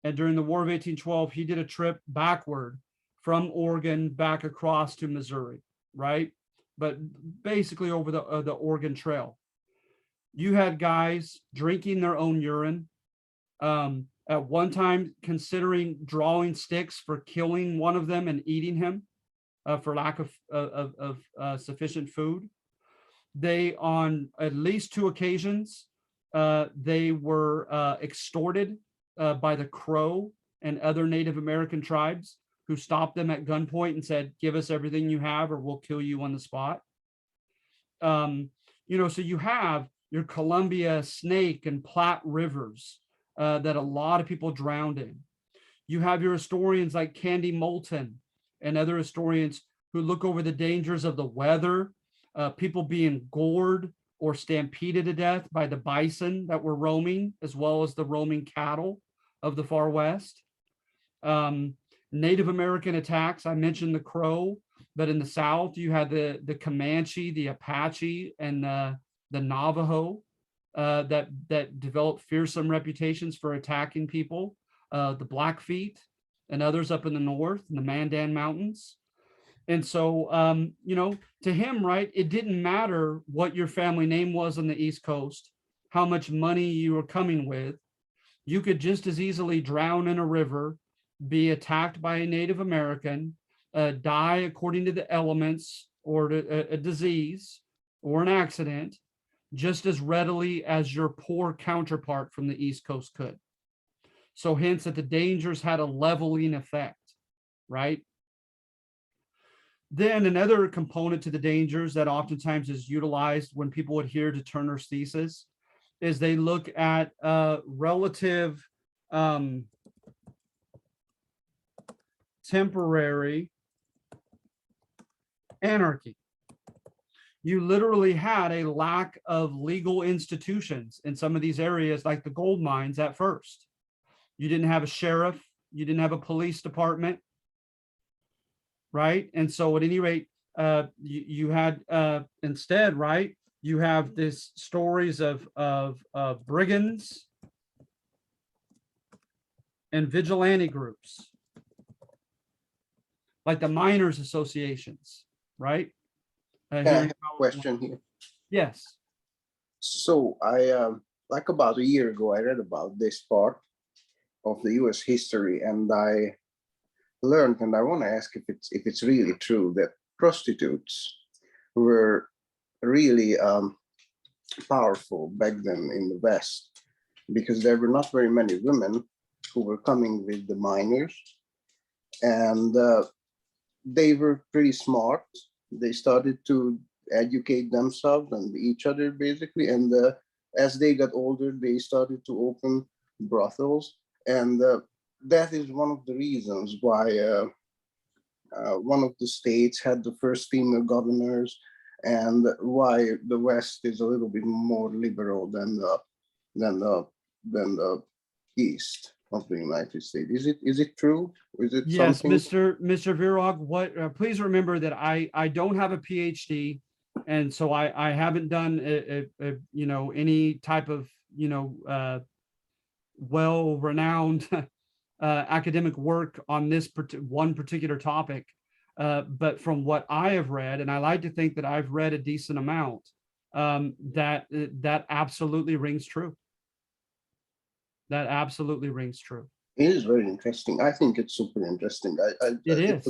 [SPEAKER 1] and during the War of 1812, he did a trip backward from Oregon back across to Missouri, right? But basically over the Oregon Trail. You had guys drinking their own urine, at one time considering drawing sticks for killing one of them and eating him for lack of sufficient food. They, on at least 2 occasions, they were extorted by the Crow and other Native American tribes who stopped them at gunpoint and said, "Give us everything you have or we'll kill you on the spot." So you have your Columbia, Snake, and Platte rivers that a lot of people drowned in. You have your historians like Candy Moulton and other historians who look over the dangers of the weather, people being gored or stampeded to death by the bison that were roaming, as well as the roaming cattle of the far west. Native American attacks, I mentioned the Crow, but in the South, you had the Comanche, the Apache, and the Navajo that developed fearsome reputations for attacking people, the Blackfeet and others up in the north, in the Mandan Mountains. And so, to him, right, it didn't matter what your family name was on the East Coast, how much money you were coming with. You could just as easily drown in a river, be attacked by a Native American, die according to the elements or a disease or an accident, just as readily as your poor counterpart from the East Coast could. So hence that the dangers had a leveling effect, right? Then another component to the dangers that oftentimes is utilized when people adhere to Turner's thesis is they look at relative temporary anarchy. You literally had a lack of legal institutions in some of these areas, like the gold mines at first. You didn't have a sheriff, you didn't have a police department, right? And so at any rate, you had instead, right, you have this stories of brigands and vigilante groups, like the miners associations, right?
[SPEAKER 2] I have a question here.
[SPEAKER 1] Yes.
[SPEAKER 2] So I like about a year ago, I read about this part of the U.S. history, and I learned, and I want to ask if it's really true, that prostitutes were really powerful back then in the West, because there were not very many women who were coming with the miners, and they were pretty smart. They started to educate themselves and each other, basically, and as they got older, they started to open brothels, and that is one of the reasons why one of the states had the first female governors, and why the West is a little bit more liberal than the East of the United States. Is it true? Is it
[SPEAKER 1] Yes,
[SPEAKER 2] something?
[SPEAKER 1] Mr. Virog, what please remember that I don't have a PhD, and so I haven't done any type of well-renowned academic work on this one particular topic. But from what I have read, and I like to think that I've read a decent amount, that absolutely rings true. That absolutely rings true.
[SPEAKER 2] It is very interesting. I think it's super interesting. It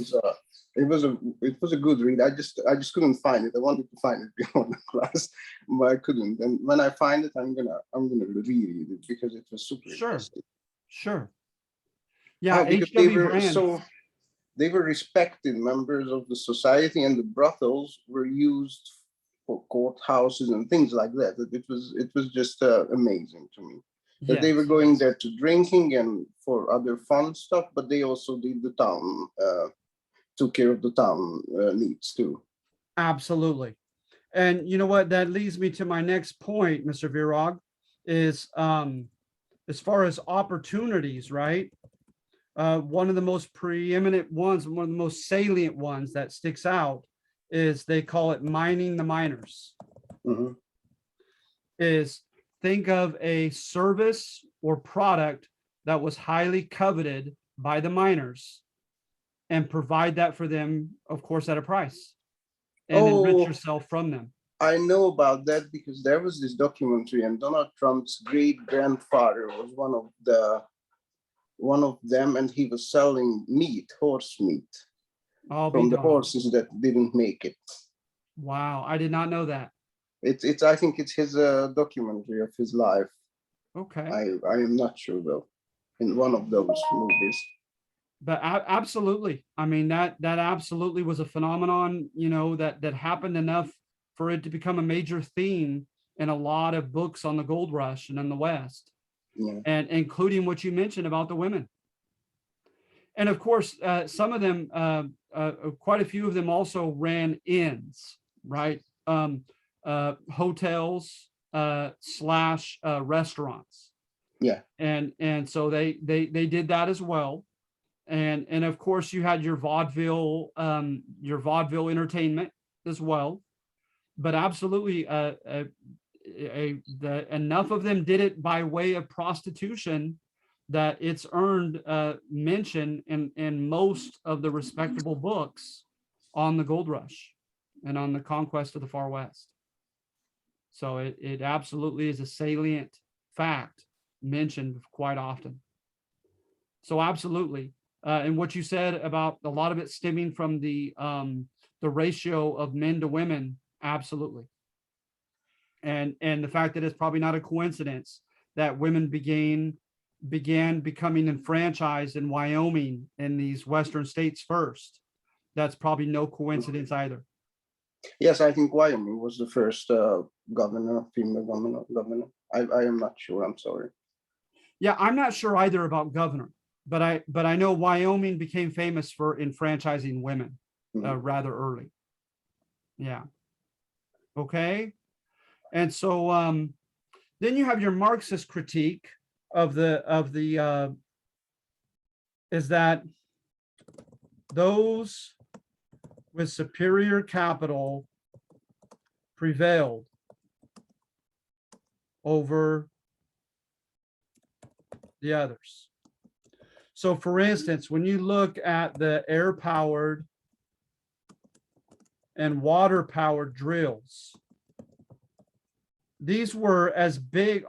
[SPEAKER 2] was a good read. I just couldn't find it. I wanted to find it before the class, but I couldn't. And when I find it, I'm gonna reread it because it was super interesting.
[SPEAKER 1] Sure. Yeah,
[SPEAKER 2] because they were respected members of the society, and the brothels were used for courthouses and things like that. It was just amazing to me. That they were going there to drinking and for other fun stuff, but they also did the town, took care of the town needs too.
[SPEAKER 1] Absolutely. And you know what? That leads me to my next point, Mr. Virog, is as far as opportunities, right? One of the most preeminent ones, one of the most salient ones that sticks out is they call it mining the miners.
[SPEAKER 2] Mm-hmm.
[SPEAKER 1] Is think of a service or product that was highly coveted by the miners and provide that for them, of course, at a price, and enrich yourself from them.
[SPEAKER 2] I know about that because there was this documentary, and Donald Trump's great grandfather was one of them, and he was selling meat, horse meat, from the horses that didn't make it.
[SPEAKER 1] Wow, I did not know that.
[SPEAKER 2] I think it's his documentary of his life.
[SPEAKER 1] Okay.
[SPEAKER 2] I am not sure though. in one of those movies.
[SPEAKER 1] But absolutely, I mean, that absolutely was a phenomenon, that happened enough for it to become a major theme in a lot of books on the gold rush and in the West,
[SPEAKER 2] Yeah.
[SPEAKER 1] and including what you mentioned about the women. And of course, some of them, quite a few of them also ran inns, right? Hotels slash restaurants.
[SPEAKER 2] Yeah.
[SPEAKER 1] And so they did that as well. And of course you had your vaudeville entertainment as well. But absolutely, enough of them did it by way of prostitution that it's earned mention in most of the respectable books on the gold rush and on the conquest of the far west. So it absolutely is a salient fact mentioned quite often. So absolutely. And what you said about a lot of it stemming from the ratio of men to women, absolutely. And the fact that it's probably not a coincidence that women began becoming enfranchised in Wyoming in these Western states first. That's probably no coincidence either.
[SPEAKER 2] Yes, I think Wyoming was the first female governor. I am not sure. I'm sorry.
[SPEAKER 1] Yeah, I'm not sure either about governor, but I know Wyoming became famous for enfranchising women rather early. Yeah. Okay. And so then you have your Marxist critique of the is that those with superior capital prevailed over the others. So for instance, when you look at the air-powered and water-powered drills, these were as big,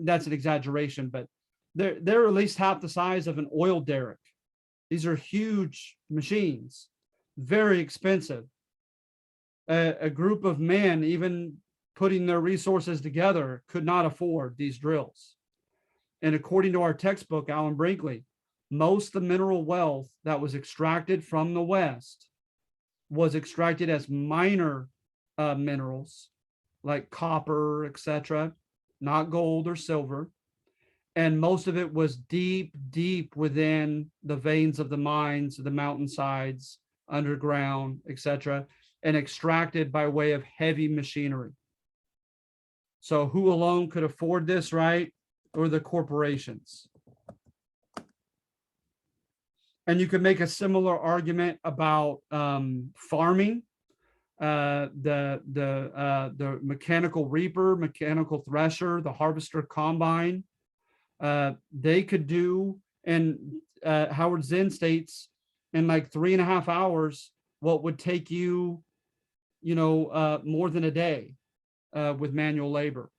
[SPEAKER 1] that's an exaggeration, but they're at least half the size of an oil derrick. These are huge machines, very expensive. A group of men, even putting their resources together, could not afford these drills. And according to our textbook, Alan Brinkley, most of the mineral wealth that was extracted from the West was extracted as minor minerals like copper, etc., not gold or silver. And most of it was deep, deep within the veins of the mines, the mountainsides, underground, etc., and extracted by way of heavy machinery. So who alone could afford this, right? Or the corporations. And you could make a similar argument about farming. The mechanical reaper, mechanical thresher, the harvester combine. They could do, and Howard Zinn states, in like 3.5 hours, what would take you, more than a day with manual labor.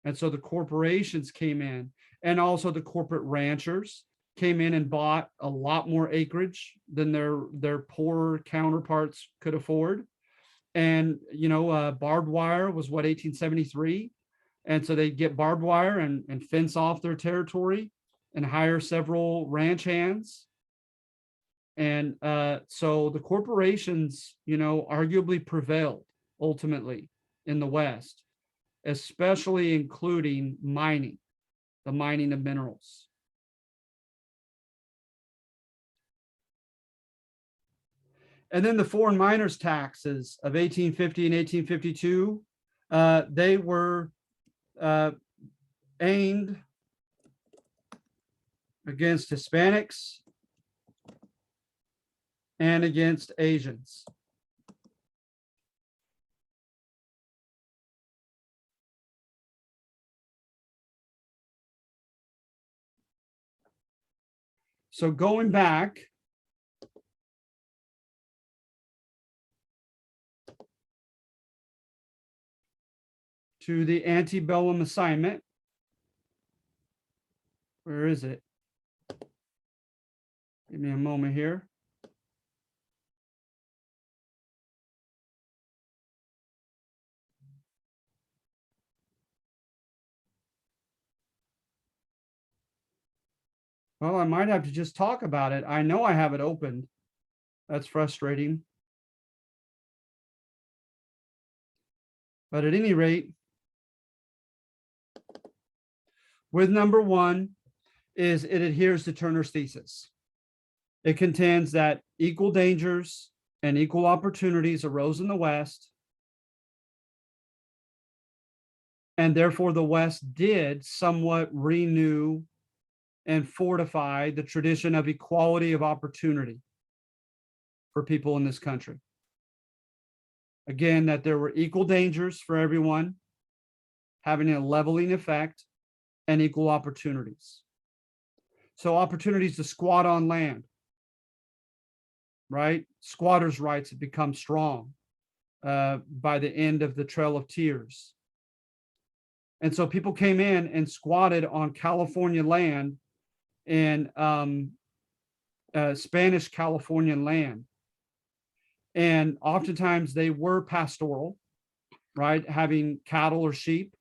[SPEAKER 1] And so the corporations came in, and also the corporate ranchers came in and bought a lot more acreage than their poorer counterparts could afford. And, barbed wire was what, 1873. And so they get barbed wire and fence off their territory and hire several ranch hands. And so the corporations, arguably prevailed ultimately in the West, especially including mining, the mining of minerals. And then the foreign miners taxes of 1850 and 1852, they were aimed against Hispanics and against Asians. So going back to the antebellum assignment, where is it? Give me a moment here. Well, I might have to just talk about it. I know I have it opened. That's frustrating. But at any rate, with number one is it adheres to Turner's thesis. It contends that equal dangers and equal opportunities arose in the West, and therefore the West did somewhat renew and fortify the tradition of equality of opportunity for people in this country. Again, that there were equal dangers for everyone, having a leveling effect, and equal opportunities. So opportunities to squat on land, right? Squatters' rights have become strong by the end of the Trail of Tears. And so people came in and squatted on California land and Spanish Californian land. And oftentimes they were pastoral, right? Having cattle or sheep.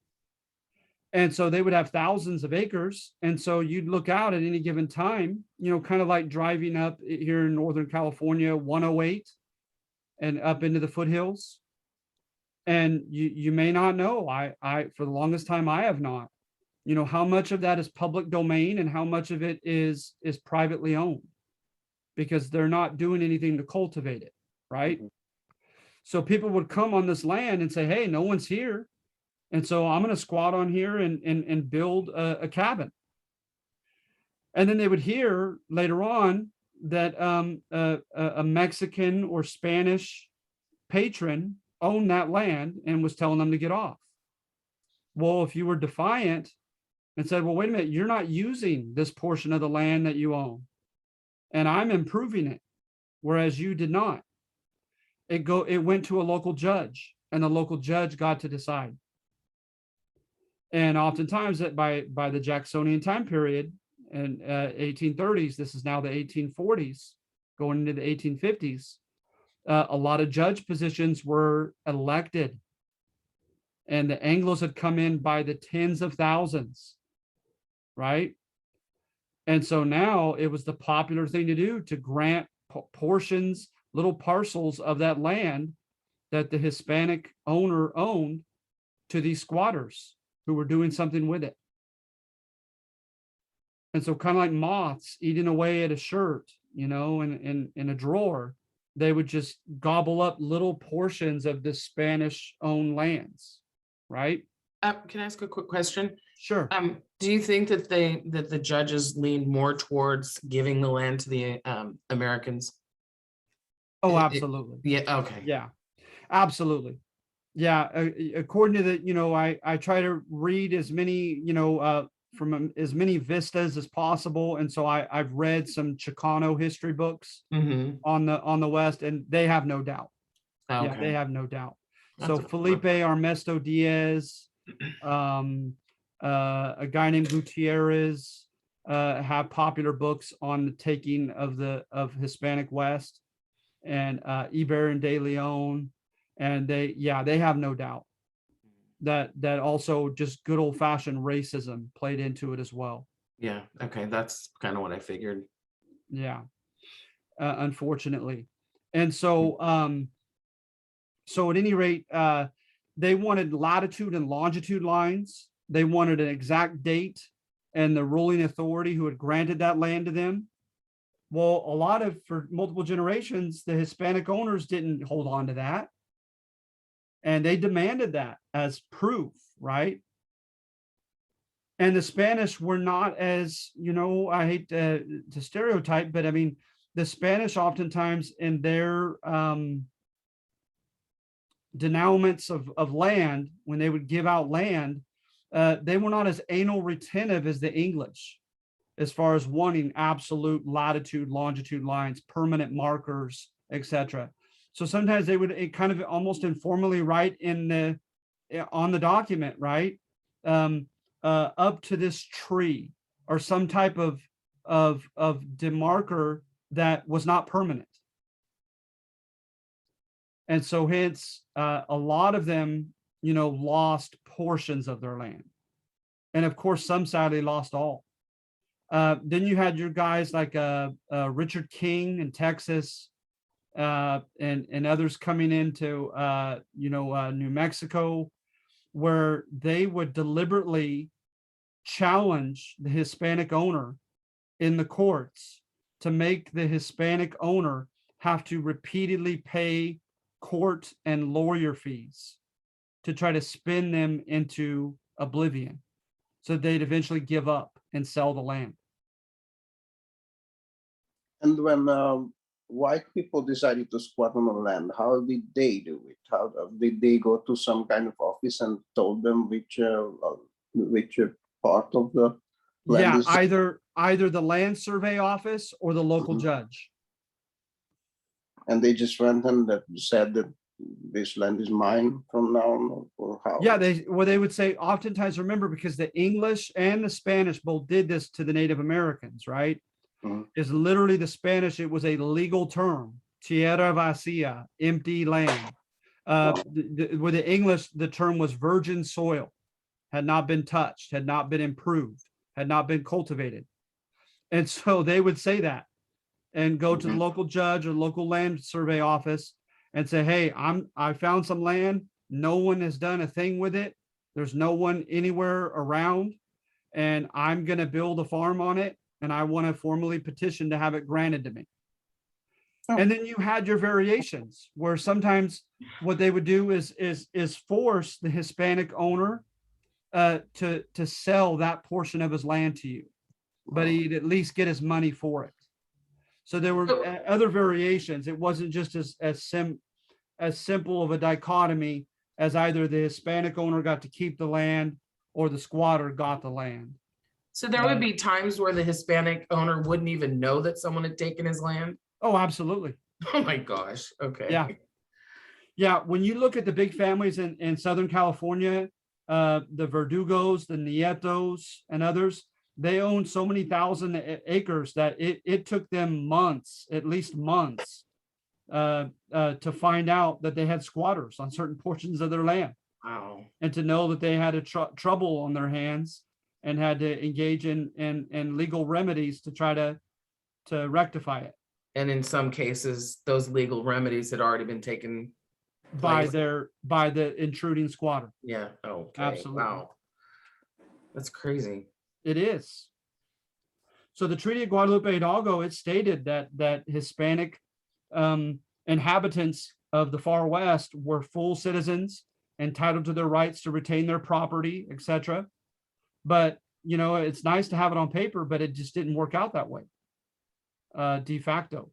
[SPEAKER 1] And so they would have thousands of acres. And so you'd look out at any given time, you know, kind of like driving up here in Northern California, 108 and up into the foothills. And you may not know, I for the longest time, I have not, you know, how much of that is public domain and how much of it is privately owned, because they're not doing anything to cultivate it, right? So people would come on this land and say, hey, no one's here. And so I'm going to squat on here and build a cabin. And then they would hear later on that a Mexican or Spanish patron owned that land and was telling them to get off. Well, if you were defiant and said, well, wait a minute, you're not using this portion of the land that you own, and I'm improving it, whereas you did not. It went to a local judge, and the local judge got to decide. And oftentimes that by the Jacksonian time period in 1830s, this is now the 1840s, going into the 1850s, a lot of judge positions were elected, and the Anglos had come in by the tens of thousands, right? And so now it was the popular thing to do to grant portions, little parcels of that land that the Hispanic owner owned to these squatters who were doing something with it. And so kind of like moths eating away at a shirt, you know, in a drawer, they would just gobble up little portions of the Spanish-owned lands, right?
[SPEAKER 3] Can I ask a quick question?
[SPEAKER 1] Sure.
[SPEAKER 3] Do you think that the judges leaned more towards giving the land to the Americans?
[SPEAKER 1] Oh, absolutely.
[SPEAKER 3] Yeah. Okay.
[SPEAKER 1] Yeah, absolutely. Yeah. According to the, you know, I try to read as many, you know, from as many vistas as possible. And so I've read some Chicano history books on the West, and they have no doubt.
[SPEAKER 3] Okay.
[SPEAKER 1] Yeah, they have no doubt.
[SPEAKER 3] That's
[SPEAKER 1] So Felipe Armesto Diaz, a guy named Gutierrez, have popular books on the taking of Hispanic West, and Iber and De Leon, and they have no doubt that also just good old fashioned racism played into it as well.
[SPEAKER 3] Yeah. Okay. That's kind of what I figured.
[SPEAKER 1] Yeah. Unfortunately. And so, so at any rate, they wanted latitude and longitude lines. They wanted an exact date and the ruling authority who had granted that land to them. Well, for multiple generations, the Hispanic owners didn't hold on to that. And they demanded that as proof, right? And the Spanish were not as, you know, I hate to stereotype, but I mean, the Spanish oftentimes in their denouements of land, when they would give out land, they were not as anal retentive as the English, as far as wanting absolute latitude, longitude lines, permanent markers, etc. So sometimes they would kind of almost informally write on the document, right? Up to this tree, or some type of demarker that was not permanent. And so hence a lot of them, you know, lost portions of their land. And of course, some sadly lost all. Then you had your guys like Richard King in Texas, and others coming into New Mexico, where they would deliberately challenge the Hispanic owner in the courts to make the Hispanic owner have to repeatedly pay court and lawyer fees to try to spin them into oblivion, so they'd eventually give up and sell the land.
[SPEAKER 2] And when white people decided to squat on the land, how did they do it? How did they go to some kind of office and told them which part of the land
[SPEAKER 1] Yeah,
[SPEAKER 2] is?
[SPEAKER 1] either the land survey office or the local
[SPEAKER 2] Mhm.
[SPEAKER 1] judge.
[SPEAKER 2] And they just went and said that this land is mine from now on, or how?
[SPEAKER 1] Yeah, they would say oftentimes, remember, because the English and the Spanish both did this to the Native Americans, right?
[SPEAKER 2] Mhm.
[SPEAKER 1] Is literally the Spanish, it was a legal term, tierra vacía, empty land. With the English, the term was virgin soil, had not been touched, had not been improved, had not been cultivated. And so they would say that and go to the
[SPEAKER 2] Mhm.
[SPEAKER 1] local judge or local land survey office and say, hey, I found some land. No one has done a thing with it. There's no one anywhere around, and I'm going to build a farm on it, and I want to formally petition to have it granted to me.
[SPEAKER 2] Oh.
[SPEAKER 1] And then you had your variations where sometimes what they would do is force the Hispanic owner to sell that portion of his land to you, but he'd at least get his money for it. So there were other variations. It wasn't just as simple of a dichotomy as either the Hispanic owner got to keep the land or the squatter got the land.
[SPEAKER 3] So there would be times where the Hispanic owner wouldn't even know that someone had taken his land?
[SPEAKER 1] Oh, absolutely.
[SPEAKER 3] Oh my gosh, okay.
[SPEAKER 1] Yeah. Yeah, when you look at the big families in Southern California, the Verdugos, the Nietos, and others, they own so many thousand acres that it took them months, at least months, to find out that they had squatters on certain portions of their land.
[SPEAKER 3] Wow.
[SPEAKER 1] And to know that they had trouble on their hands and had to engage in legal remedies to try to rectify it.
[SPEAKER 3] And in some cases, those legal remedies had already been taken
[SPEAKER 1] by
[SPEAKER 3] place.
[SPEAKER 1] the intruding squatter.
[SPEAKER 3] Yeah, okay,
[SPEAKER 1] Absolutely.
[SPEAKER 3] wow. That's crazy.
[SPEAKER 1] It is. So the Treaty of Guadalupe Hidalgo, it stated that Hispanic inhabitants of the far west were full citizens, entitled to their rights to retain their property, etc. But it's nice to have it on paper, but it just didn't work out that way de facto.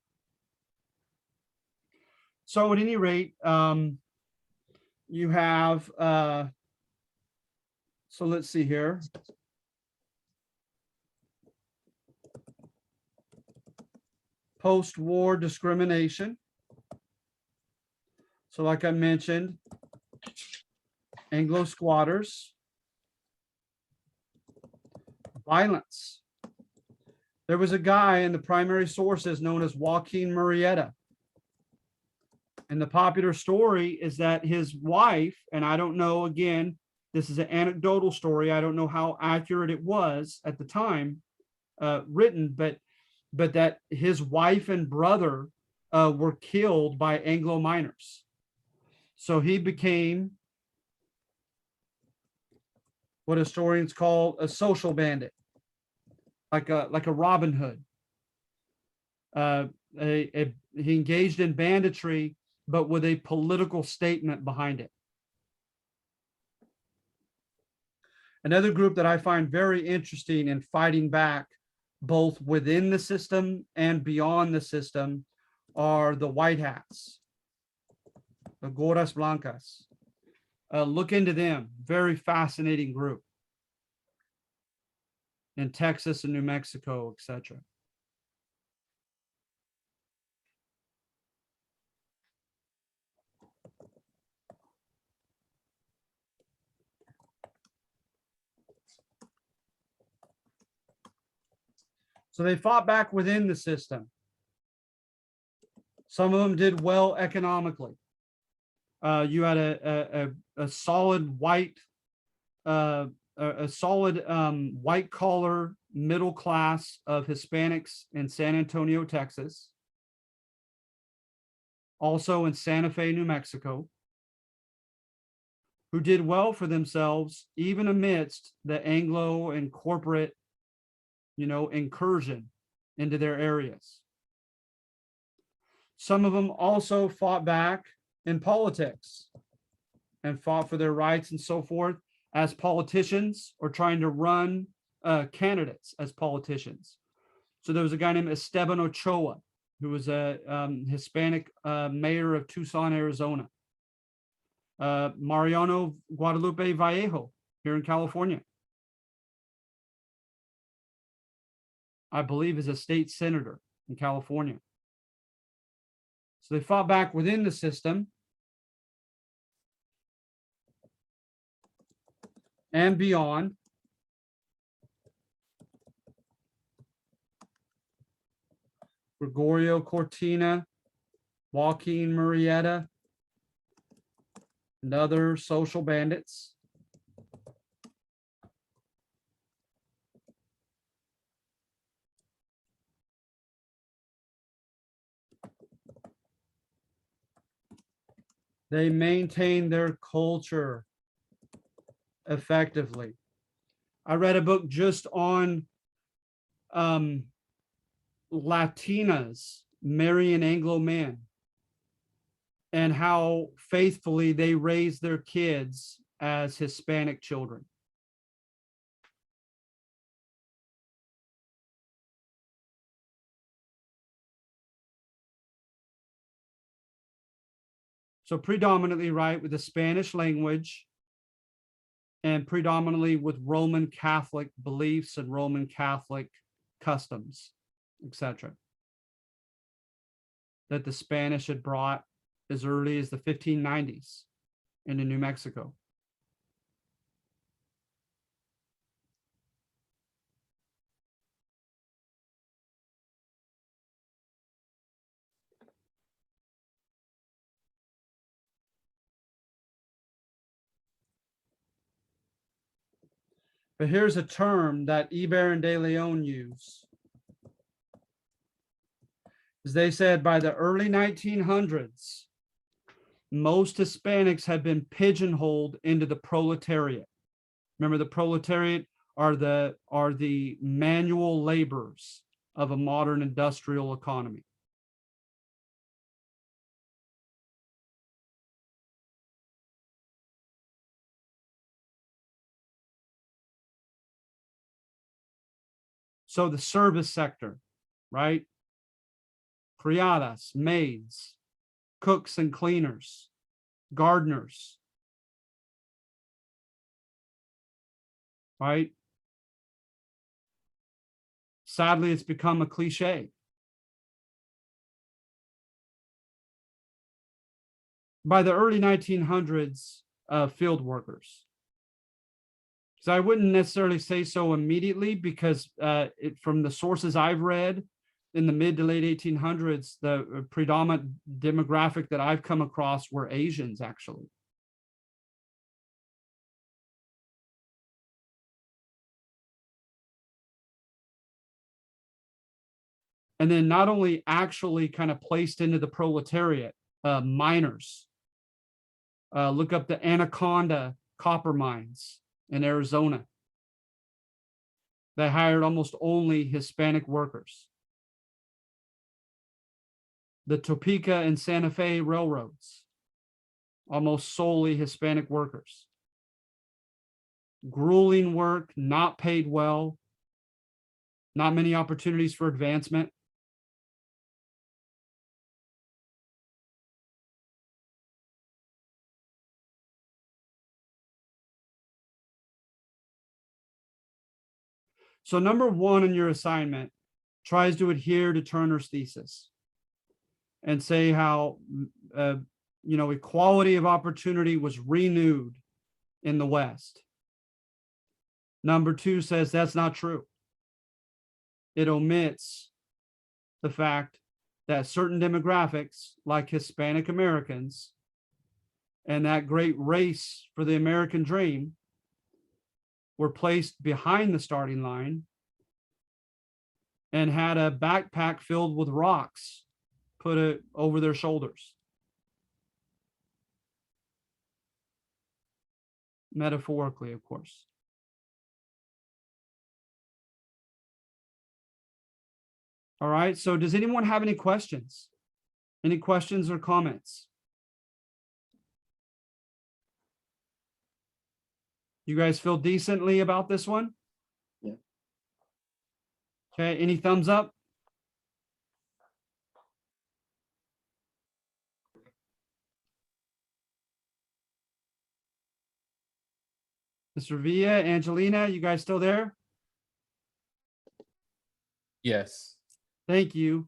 [SPEAKER 1] So at any rate, you have so let's see here. Post-war discrimination. So like I mentioned, Anglo squatters, violence. There was a guy in the primary sources known as Joaquin Murrieta. And the popular story is that his wife, and I don't know, again, this is an anecdotal story. I don't know how accurate it was at the time written, but that his wife and brother were killed by Anglo miners. So he became what historians call a social bandit, like a Robin Hood. He engaged in banditry, but with a political statement behind it. Another group that I find very interesting in fighting back, both within the system and beyond the system, are the white hats, the gorras blancas. Look into them. Very fascinating group in Texas and New Mexico, etc. So they fought back within the system. Some of them did well economically. You had a solid white a solid white collar middle class of Hispanics in San Antonio, Texas, also in Santa Fe, New Mexico, who did well for themselves even amidst the Anglo and corporate, incursion into their areas. Some of them also fought back in politics and fought for their rights and so forth as politicians, or trying to run candidates as politicians. So there was a guy named Esteban Ochoa, who was a Hispanic mayor of Tucson, Arizona. Mariano Guadalupe Vallejo here in California, I believe, is a state senator in California. So they fought back within the system and beyond. Gregorio Cortina, Joaquin Murrieta, and other social bandits. They maintain their culture effectively. I read a book just on Latinas marrying Anglo men and how faithfully they raise their kids as Hispanic children. So predominantly, right, with the Spanish language and predominantly with Roman Catholic beliefs and Roman Catholic customs, etc., that the Spanish had brought as early as the 1590s into New Mexico. But here's a term that Iber and De Leon use. As they said, by the early 1900s, most Hispanics had been pigeonholed into the proletariat. Remember, the proletariat are the manual laborers of a modern industrial economy. So the service sector, right? Criadas, maids, cooks and cleaners, gardeners, right? Sadly, it's become a cliche. By the early 1900s, field workers. So I wouldn't necessarily say so immediately because from the sources I've read in the mid to late 1800s, the predominant demographic that I've come across were Asians, actually. And then not only actually kind of placed into the proletariat, miners. Look up the Anaconda copper mines in Arizona. They hired almost only Hispanic workers. The Topeka and Santa Fe railroads, almost solely Hispanic workers. Grueling work, not paid well, not many opportunities for advancement. So number one in your assignment tries to adhere to Turner's thesis and say how, equality of opportunity was renewed in the West. Number two says that's not true. It omits the fact that certain demographics, like Hispanic Americans, and that great race for the American dream, were placed behind the starting line and had a backpack filled with rocks put it over their shoulders. Metaphorically, of course. All right, so does anyone have any questions? Any questions or comments? You guys feel decently about this one?
[SPEAKER 2] Yeah.
[SPEAKER 1] Okay, any thumbs up? Mr. Villa, Angelina, you guys still there?
[SPEAKER 4] Yes.
[SPEAKER 1] Thank you.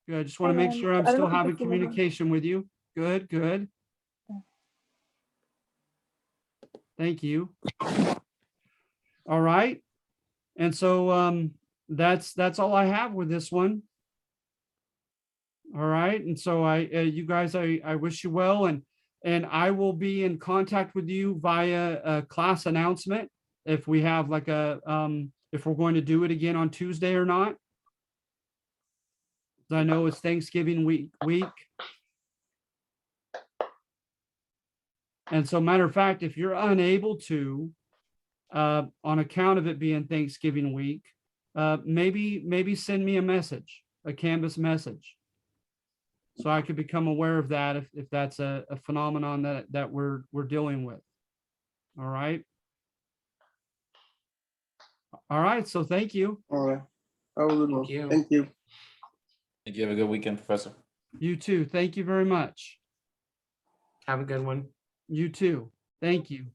[SPEAKER 1] Good. I just want to make sure I'm still having communication with you. Good, good. Thank you. All right. And so that's all I have with this one. All right. And so you guys, I wish you well, and I will be in contact with you via a class announcement if we have like if we're going to do it again on Tuesday or not. I know it's Thanksgiving week. And so matter of fact, if you're unable to, on account of it being Thanksgiving week, maybe send me a message, a Canvas message, so I could become aware of that if that's a phenomenon that we're dealing with. All right. All right. So thank you.
[SPEAKER 2] All right. Have a good one.
[SPEAKER 3] Thank you.
[SPEAKER 2] Thank you.
[SPEAKER 4] Thank you. Have a good weekend, Professor.
[SPEAKER 1] You too. Thank you very much.
[SPEAKER 3] Have a good one.
[SPEAKER 1] You too. Thank you.